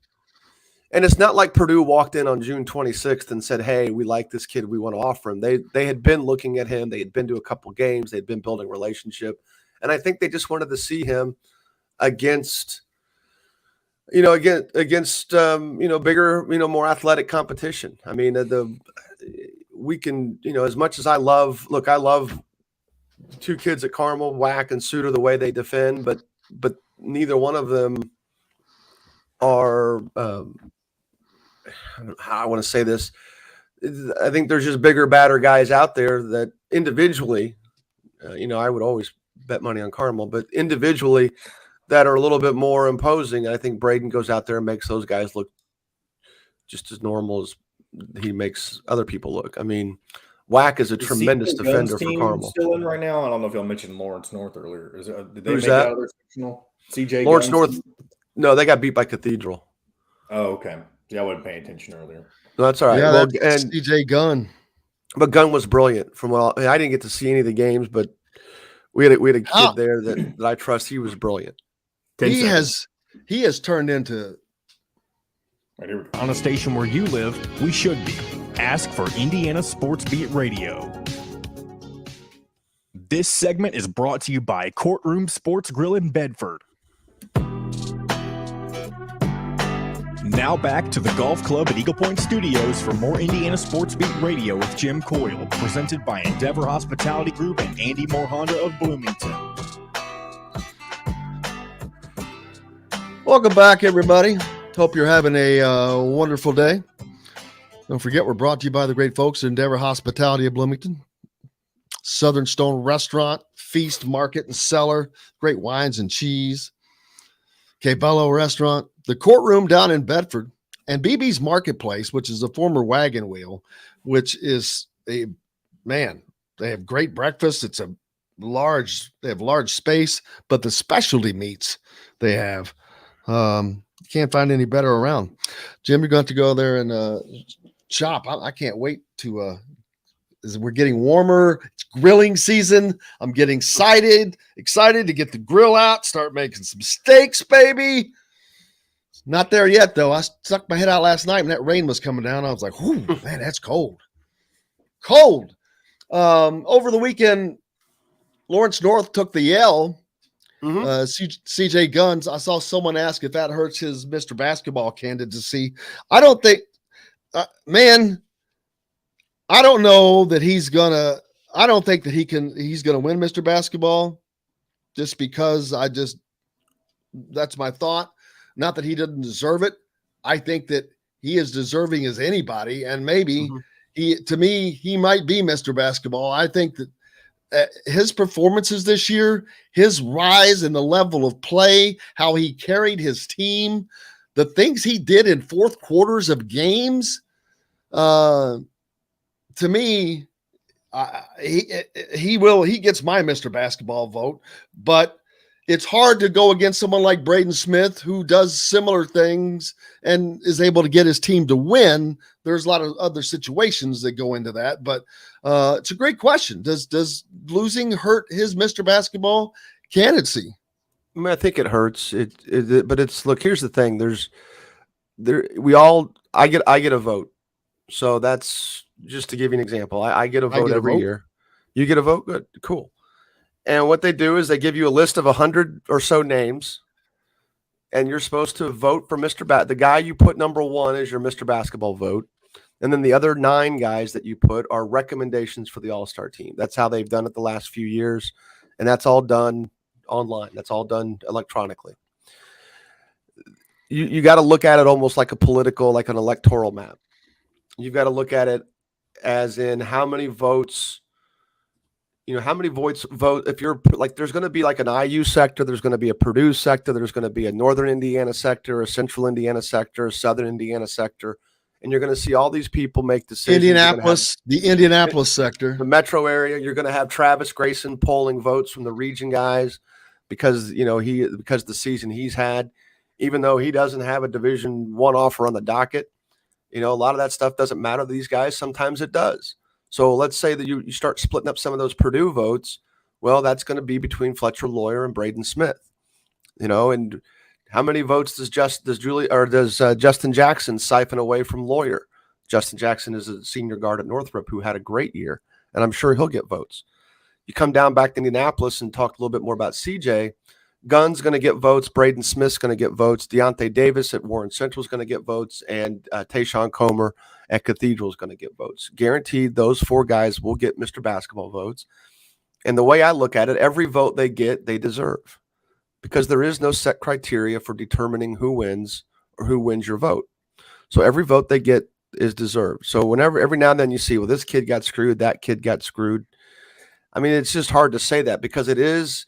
And it's not like Purdue walked in on June 26th and said, "Hey, we like this kid. We want to offer him." They had been looking at him. They had been to a couple games. They'd been building a relationship. And I think they just wanted to see him against bigger, more athletic competition. I mean, we can, as much as I love two kids at Carmel, Wack and Suter, the way they defend, but neither one of them are, I don't know how I want to say this. I think there's just bigger, badder guys out there that individually, I would always bet money on Carmel, but individually that are a little bit more imposing. I think Braden goes out there and makes those guys look just as normal as he makes other people look. I mean, Wack is a tremendous defender for Carmel. Still in right now? I don't know if y'all mentioned Lawrence North earlier. Did they Who's make that? Out of their sectional? CJ Lawrence Gunn's North. No, they got beat by Cathedral. Oh, okay. Yeah, I wasn't paying attention earlier. No, that's all right. Yeah, and CJ Gunn. But Gunn was brilliant. I didn't get to see any of the games, but we had a kid there that I trust. He was brilliant. He has turned into on a station where you live. We should be. Ask for Indiana Sports Beat Radio. This segment is brought to you by Courtroom Sports Grill in Bedford. Now back to the Golf Club at Eagle Point Studios for more Indiana Sports Beat Radio with Jim Coyle, presented by Endeavor Hospitality Group and Andy Moore Honda of Bloomington. Welcome back, everybody. Hope you're having a wonderful day. Don't forget, we're brought to you by the great folks at Endeavor Hospitality of Bloomington. Southern Stone Restaurant, Feast, Market, and Cellar. Great wines and cheese. Que Bello Restaurant. The Courtroom down in Bedford. And BB's Marketplace, which is a former wagon wheel, which is they have great breakfast. It's a large space, but the specialty meats they have, can't find any better around. Jim, you're going to go there and shop. I can't wait to. We're getting warmer. It's grilling season. I'm getting excited to get the grill out, start making some steaks, baby. Not there yet, though. I stuck my head out last night and that rain was coming down. I was like, "Whoo, man, that's cold." Cold. Over the weekend, Lawrence North took the L. CJ Guns. I saw someone ask if that hurts his Mr. Basketball candidacy. I don't think, man. I don't know that he's gonna. I don't think that he's gonna win Mr. Basketball, just because that's my thought. Not that he doesn't deserve it. I think that he is deserving as anybody, and maybe to me, he might be Mr. Basketball. I think that his performances this year, his rise in the level of play, how he carried his team, the things he did in fourth quarters of games, to me, he gets my Mr. Basketball vote, but it's hard to go against someone like Braden Smith, who does similar things and is able to get his team to win. There's a lot of other situations that go into that, but it's a great question. Does losing hurt his Mr. Basketball candidacy? I mean, I think it hurts. But it's, look, here's the thing. I get a vote. So that's just to give you an example. I get a vote every year. You get a vote? Good. Cool. And what they do is they give you a list of 100 or so names, and you're supposed to vote for the guy you put number one is your Mr. Basketball vote. And then the other 9 guys that you put are recommendations for the All-Star team. That's how they've done it the last few years. And that's all done online. That's all done electronically. You got to look at it almost like like an electoral map. You've got to look at it as in how many votes vote. If you're like, there's going to be like an IU sector, there's going to be a Purdue sector, there's going to be a Northern Indiana sector, a Central Indiana sector, a Southern Indiana sector. And you're going to see all these people make decisions. The Indianapolis sector, the metro area. You're going to have Travis Grayson polling votes from the region guys because the season he's had, even though he doesn't have a Division I offer on the docket. A lot of that stuff doesn't matter to these guys. Sometimes it does. So let's say that you start splitting up some of those Purdue votes. Well, that's going to be between Fletcher Lawyer and Braden Smith. And how many votes does Justin Jackson siphon away from Lawyer? Justin Jackson is a senior guard at Northrop who had a great year, and I'm sure he'll get votes. You come down back to Indianapolis and talk a little bit more about CJ. Gunn's going to get votes. Braden Smith's going to get votes. Deontay Davis at Warren Central is going to get votes. And Tayshawn Comer at Cathedral is going to get votes. Guaranteed those 4 guys will get Mr. Basketball votes. And the way I look at it, every vote they get, they deserve. Because there is no set criteria for determining who wins or who wins your vote. So every vote they get is deserved. So every now and then you see, well, this kid got screwed, that kid got screwed. I mean, it's just hard to say that because it is,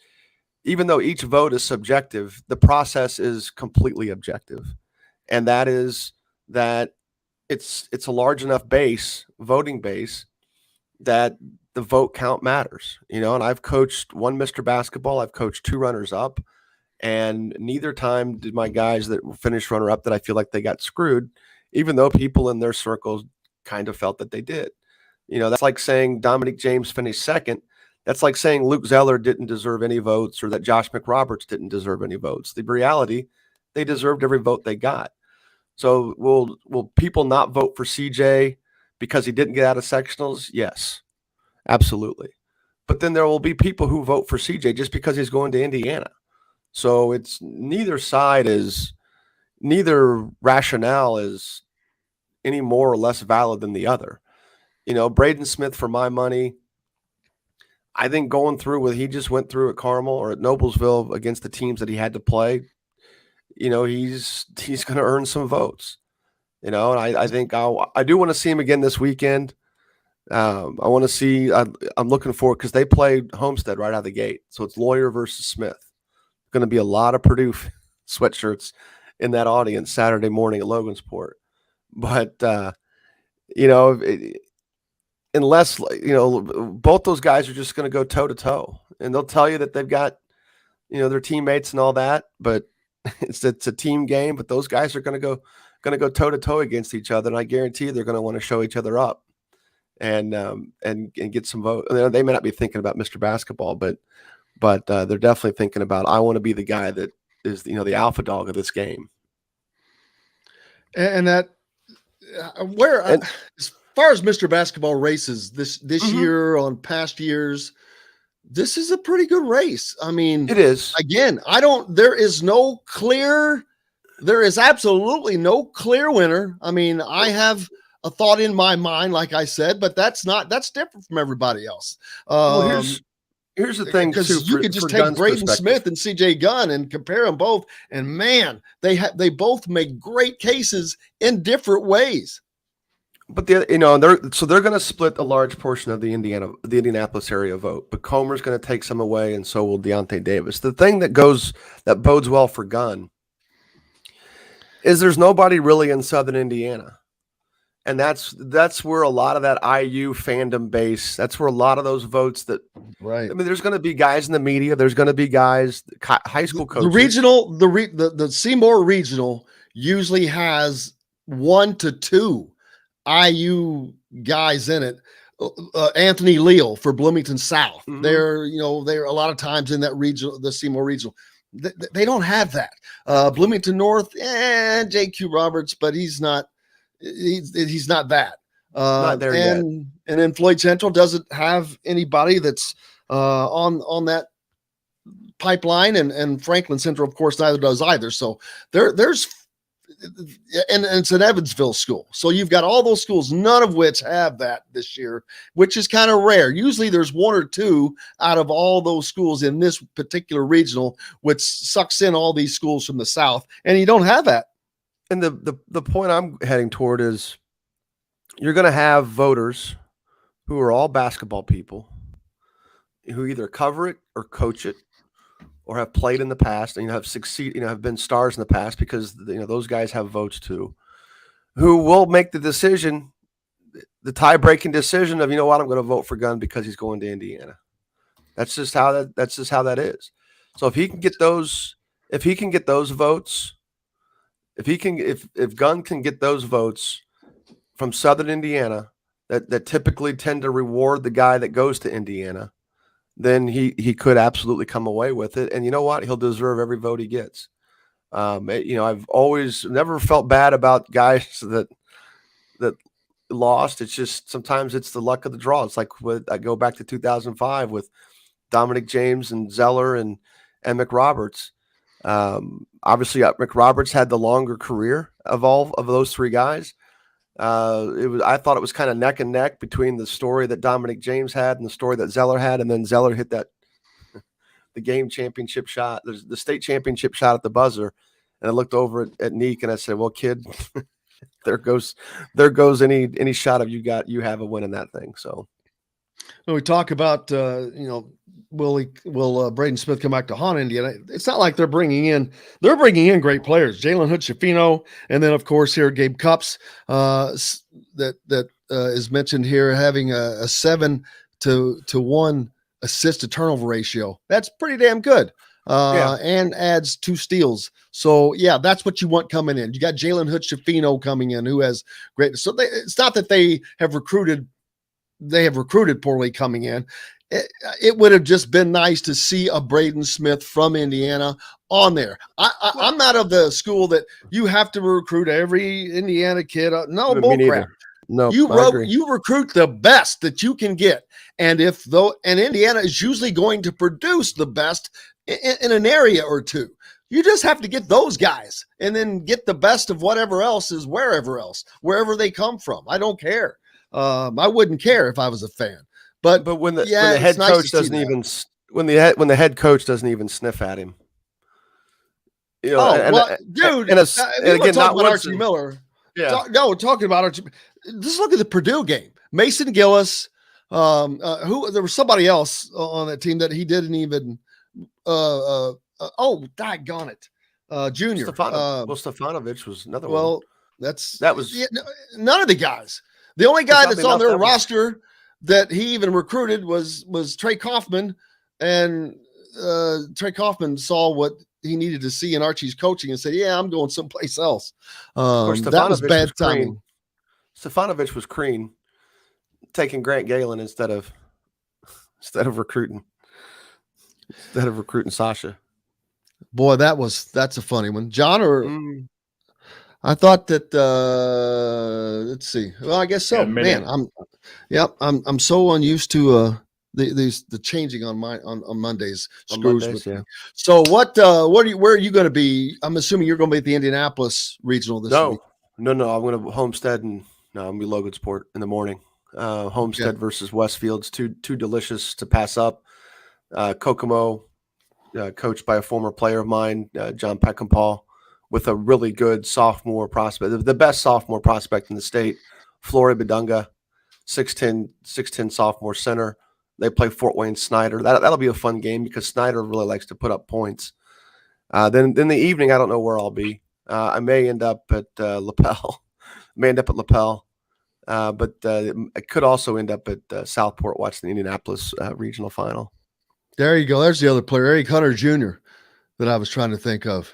even though each vote is subjective, the process is completely objective. And that is that it's a large enough voting base, that the vote count matters. And I've coached 1 Mr. Basketball. I've coached 2 runners up. And neither time did my guys that finished runner up that I feel like they got screwed, even though people in their circles kind of felt that they did. That's like saying Dominique James finished second. That's like saying Luke Zeller didn't deserve any votes or that Josh McRoberts didn't deserve any votes. The reality, they deserved every vote they got. So will people not vote for CJ because he didn't get out of sectionals? Yes, absolutely. But then there will be people who vote for CJ just because he's going to Indiana. So it's neither rationale is any more or less valid than the other. Braden Smith, for my money, I think going through what he just went through at Carmel or at Noblesville against the teams that he had to play, he's going to earn some votes. And I think I do want to see him again this weekend. I want to see. I'm looking forward because they play Homestead right out of the gate, so it's Lawyer versus Smith. Going to be a lot of Purdue sweatshirts in that audience Saturday morning at Logansport. But unless both those guys are just going to go toe to toe, and they'll tell you that they've got, their teammates and all that, but it's a team game. But those guys are going to go toe to toe against each other, and I guarantee they're going to want to show each other up and get some vote. They may not be thinking about Mr. Basketball, but they're definitely thinking about, I want to be the guy that is the alpha dog of this game. And that as far as Mr. Basketball races this year on past years, this is a pretty good race. I mean, it is. Again, there is absolutely no clear winner. I mean, I have a thought in my mind, like I said, but that's different from everybody else. Here's the thing, because you could just take Braden Smith and CJ Gunn and compare them both, and man, they both make great cases in different ways. But they're going to split a large portion of the Indianapolis area vote. But Comer's going to take some away, and so will Deontay Davis. The thing that bodes well for Gunn is there's nobody really in Southern Indiana. And that's where a lot of that IU fandom base, that's where a lot of those votes right. I mean, there's going to be guys in the media. There's going to be guys, high school coaches. The Seymour Regional usually has 1 to 2 IU guys in it. Anthony Leal for Bloomington South. Mm-hmm. They're a lot of times in that region, the Seymour Regional. They don't have that. Bloomington North, JQ Roberts, but he's not that. Not there yet. And then Floyd Central doesn't have anybody that's on that pipeline, and Franklin Central, of course, neither does either. So there's and it's an Evansville school. So you've got all those schools, none of which have that this year, which is kind of rare. Usually there's 1 or 2 out of all those schools in this particular regional, which sucks in all these schools from the South, and you don't have that. And the point I'm heading toward is you're going to have voters who are all basketball people who either cover it or coach it or have played in the past and have been stars in the past, because those guys have votes too, who will make the decision, the tie-breaking decision of, I'm going to vote for Gunn because he's going to Indiana. That's just how that is. So if Gunn can get those votes from Southern Indiana that typically tend to reward the guy that goes to Indiana, then he could absolutely come away with it. And you know what? He'll deserve every vote he gets. I've always never felt bad about guys that lost. It's just sometimes it's the luck of the draw. It's like I go back to 2005 with Dominic James and Zeller and McRoberts. Obviously, McRoberts had the longer career of all of those 3 guys. I thought it was kind of neck and neck between the story that Dominic James had and the story that Zeller had, and then Zeller hit the game championship shot, the state championship shot at the buzzer, and I looked over at Neek and I said, "Well, kid, there goes any shot of you have a win in that thing." So, when we talk about will Braden Smith come back to haunt Indiana? It's not like they're bringing in great players. Jalen Hood-Schifino, and then of course here Gabe Cupps that is mentioned here, having a 7-to-1 assist to turnover ratio. That's pretty damn good. And adds 2 steals. So yeah, that's what you want coming in. You got Jalen Hood-Schifino coming in, who has great. So it's not that they have recruited poorly coming in. It would have just been nice to see a Braden Smith from Indiana on there. I'm not of the school that you have to recruit every Indiana kid. No, bullcrap. No, you recruit the best that you can get, and Indiana is usually going to produce the best in an area or 2. You just have to get those guys, and then get the best of whatever else is wherever they come from. I don't care. I wouldn't care if I was a fan. But when the head coach doesn't even when the head coach doesn't even sniff at him, dude. And again, not about Archie Miller. Yeah, we're talking about Archie. Just look at the Purdue game. Mason Gillis, who there was somebody else on that team that he didn't even. Daggone it, Junior. Stefanovic was another one. Well, that was none of the guys. The only guy that's on their roster that he even recruited was Trey Kaufman, And Trey Kaufman saw what he needed to see in Archie's coaching and said, yeah, I'm going someplace else. That was bad timing. Stefanovic was Crean taking Grant Galen instead of recruiting Sasha. Boy, that's a funny one. John, or I thought that let's see. Well, I guess so. Yeah, man, I'm so unused to the changing on Mondays. Screws with me. So where are you going to be? I'm assuming you're going to be at the Indianapolis Regional this week. No. I'm going to Homestead and I'm going to be Logansport in the morning. Homestead versus Westfield's two delicious to pass up. Kokomo, coached by a former player of mine, John Peckinpah, with a really good sophomore prospect, the best sophomore prospect in the state, Flory Bedunga, 6'10 sophomore center. They play Fort Wayne Snyder. That'll be a fun game because Snyder really likes to put up points. Then in the evening, I don't know where I'll be. I may end up at Lapel. But I could also end up at Southport watching the Indianapolis regional final. There you go. There's the other player, Eric Hunter Jr., that I was trying to think of.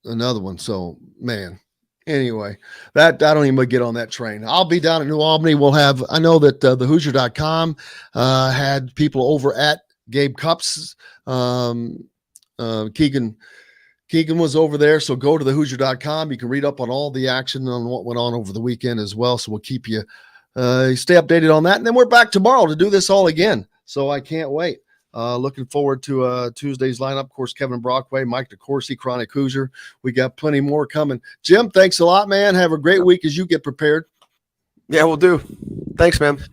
Another one. So, man. Anyway, that I don't even get on that train. I'll be down in New Albany. I know that the Hoosier.com had people over at Gabe Cups. Keegan was over there. So go to the Hoosier.com. You can read up on all the action on what went on over the weekend as well. So we'll keep you stay updated on that. And then we're back tomorrow to do this all again. So I can't wait. Looking forward to Tuesday's lineup. Of course, Kevin Brockway, Mike DeCourcy, Chronic Hoosier. We got plenty more coming. Jim, thanks a lot, man. Have a great week as you get prepared. Yeah, we'll do. Thanks, man.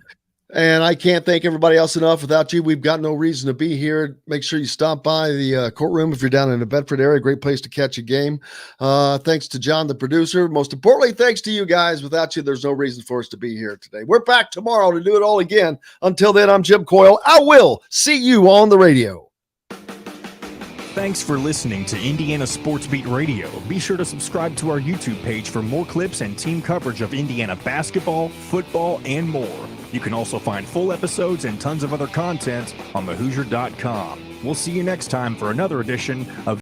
And I can't thank everybody else enough. Without you, we've got no reason to be here. Make sure you stop by the courtroom if you're down in the Bedford area. Great place to catch a game. Thanks to John, the producer. Most importantly, thanks to you guys. Without you, there's no reason for us to be here today. We're back tomorrow to do it all again. Until then, I'm Jim Coyle. I will see you on the radio. Thanks for listening to Indiana Sports Beat Radio. Be sure to subscribe to our YouTube page for more clips and team coverage of Indiana basketball, football, and more. You can also find full episodes and tons of other content on thehoosier.com. We'll see you next time for another edition of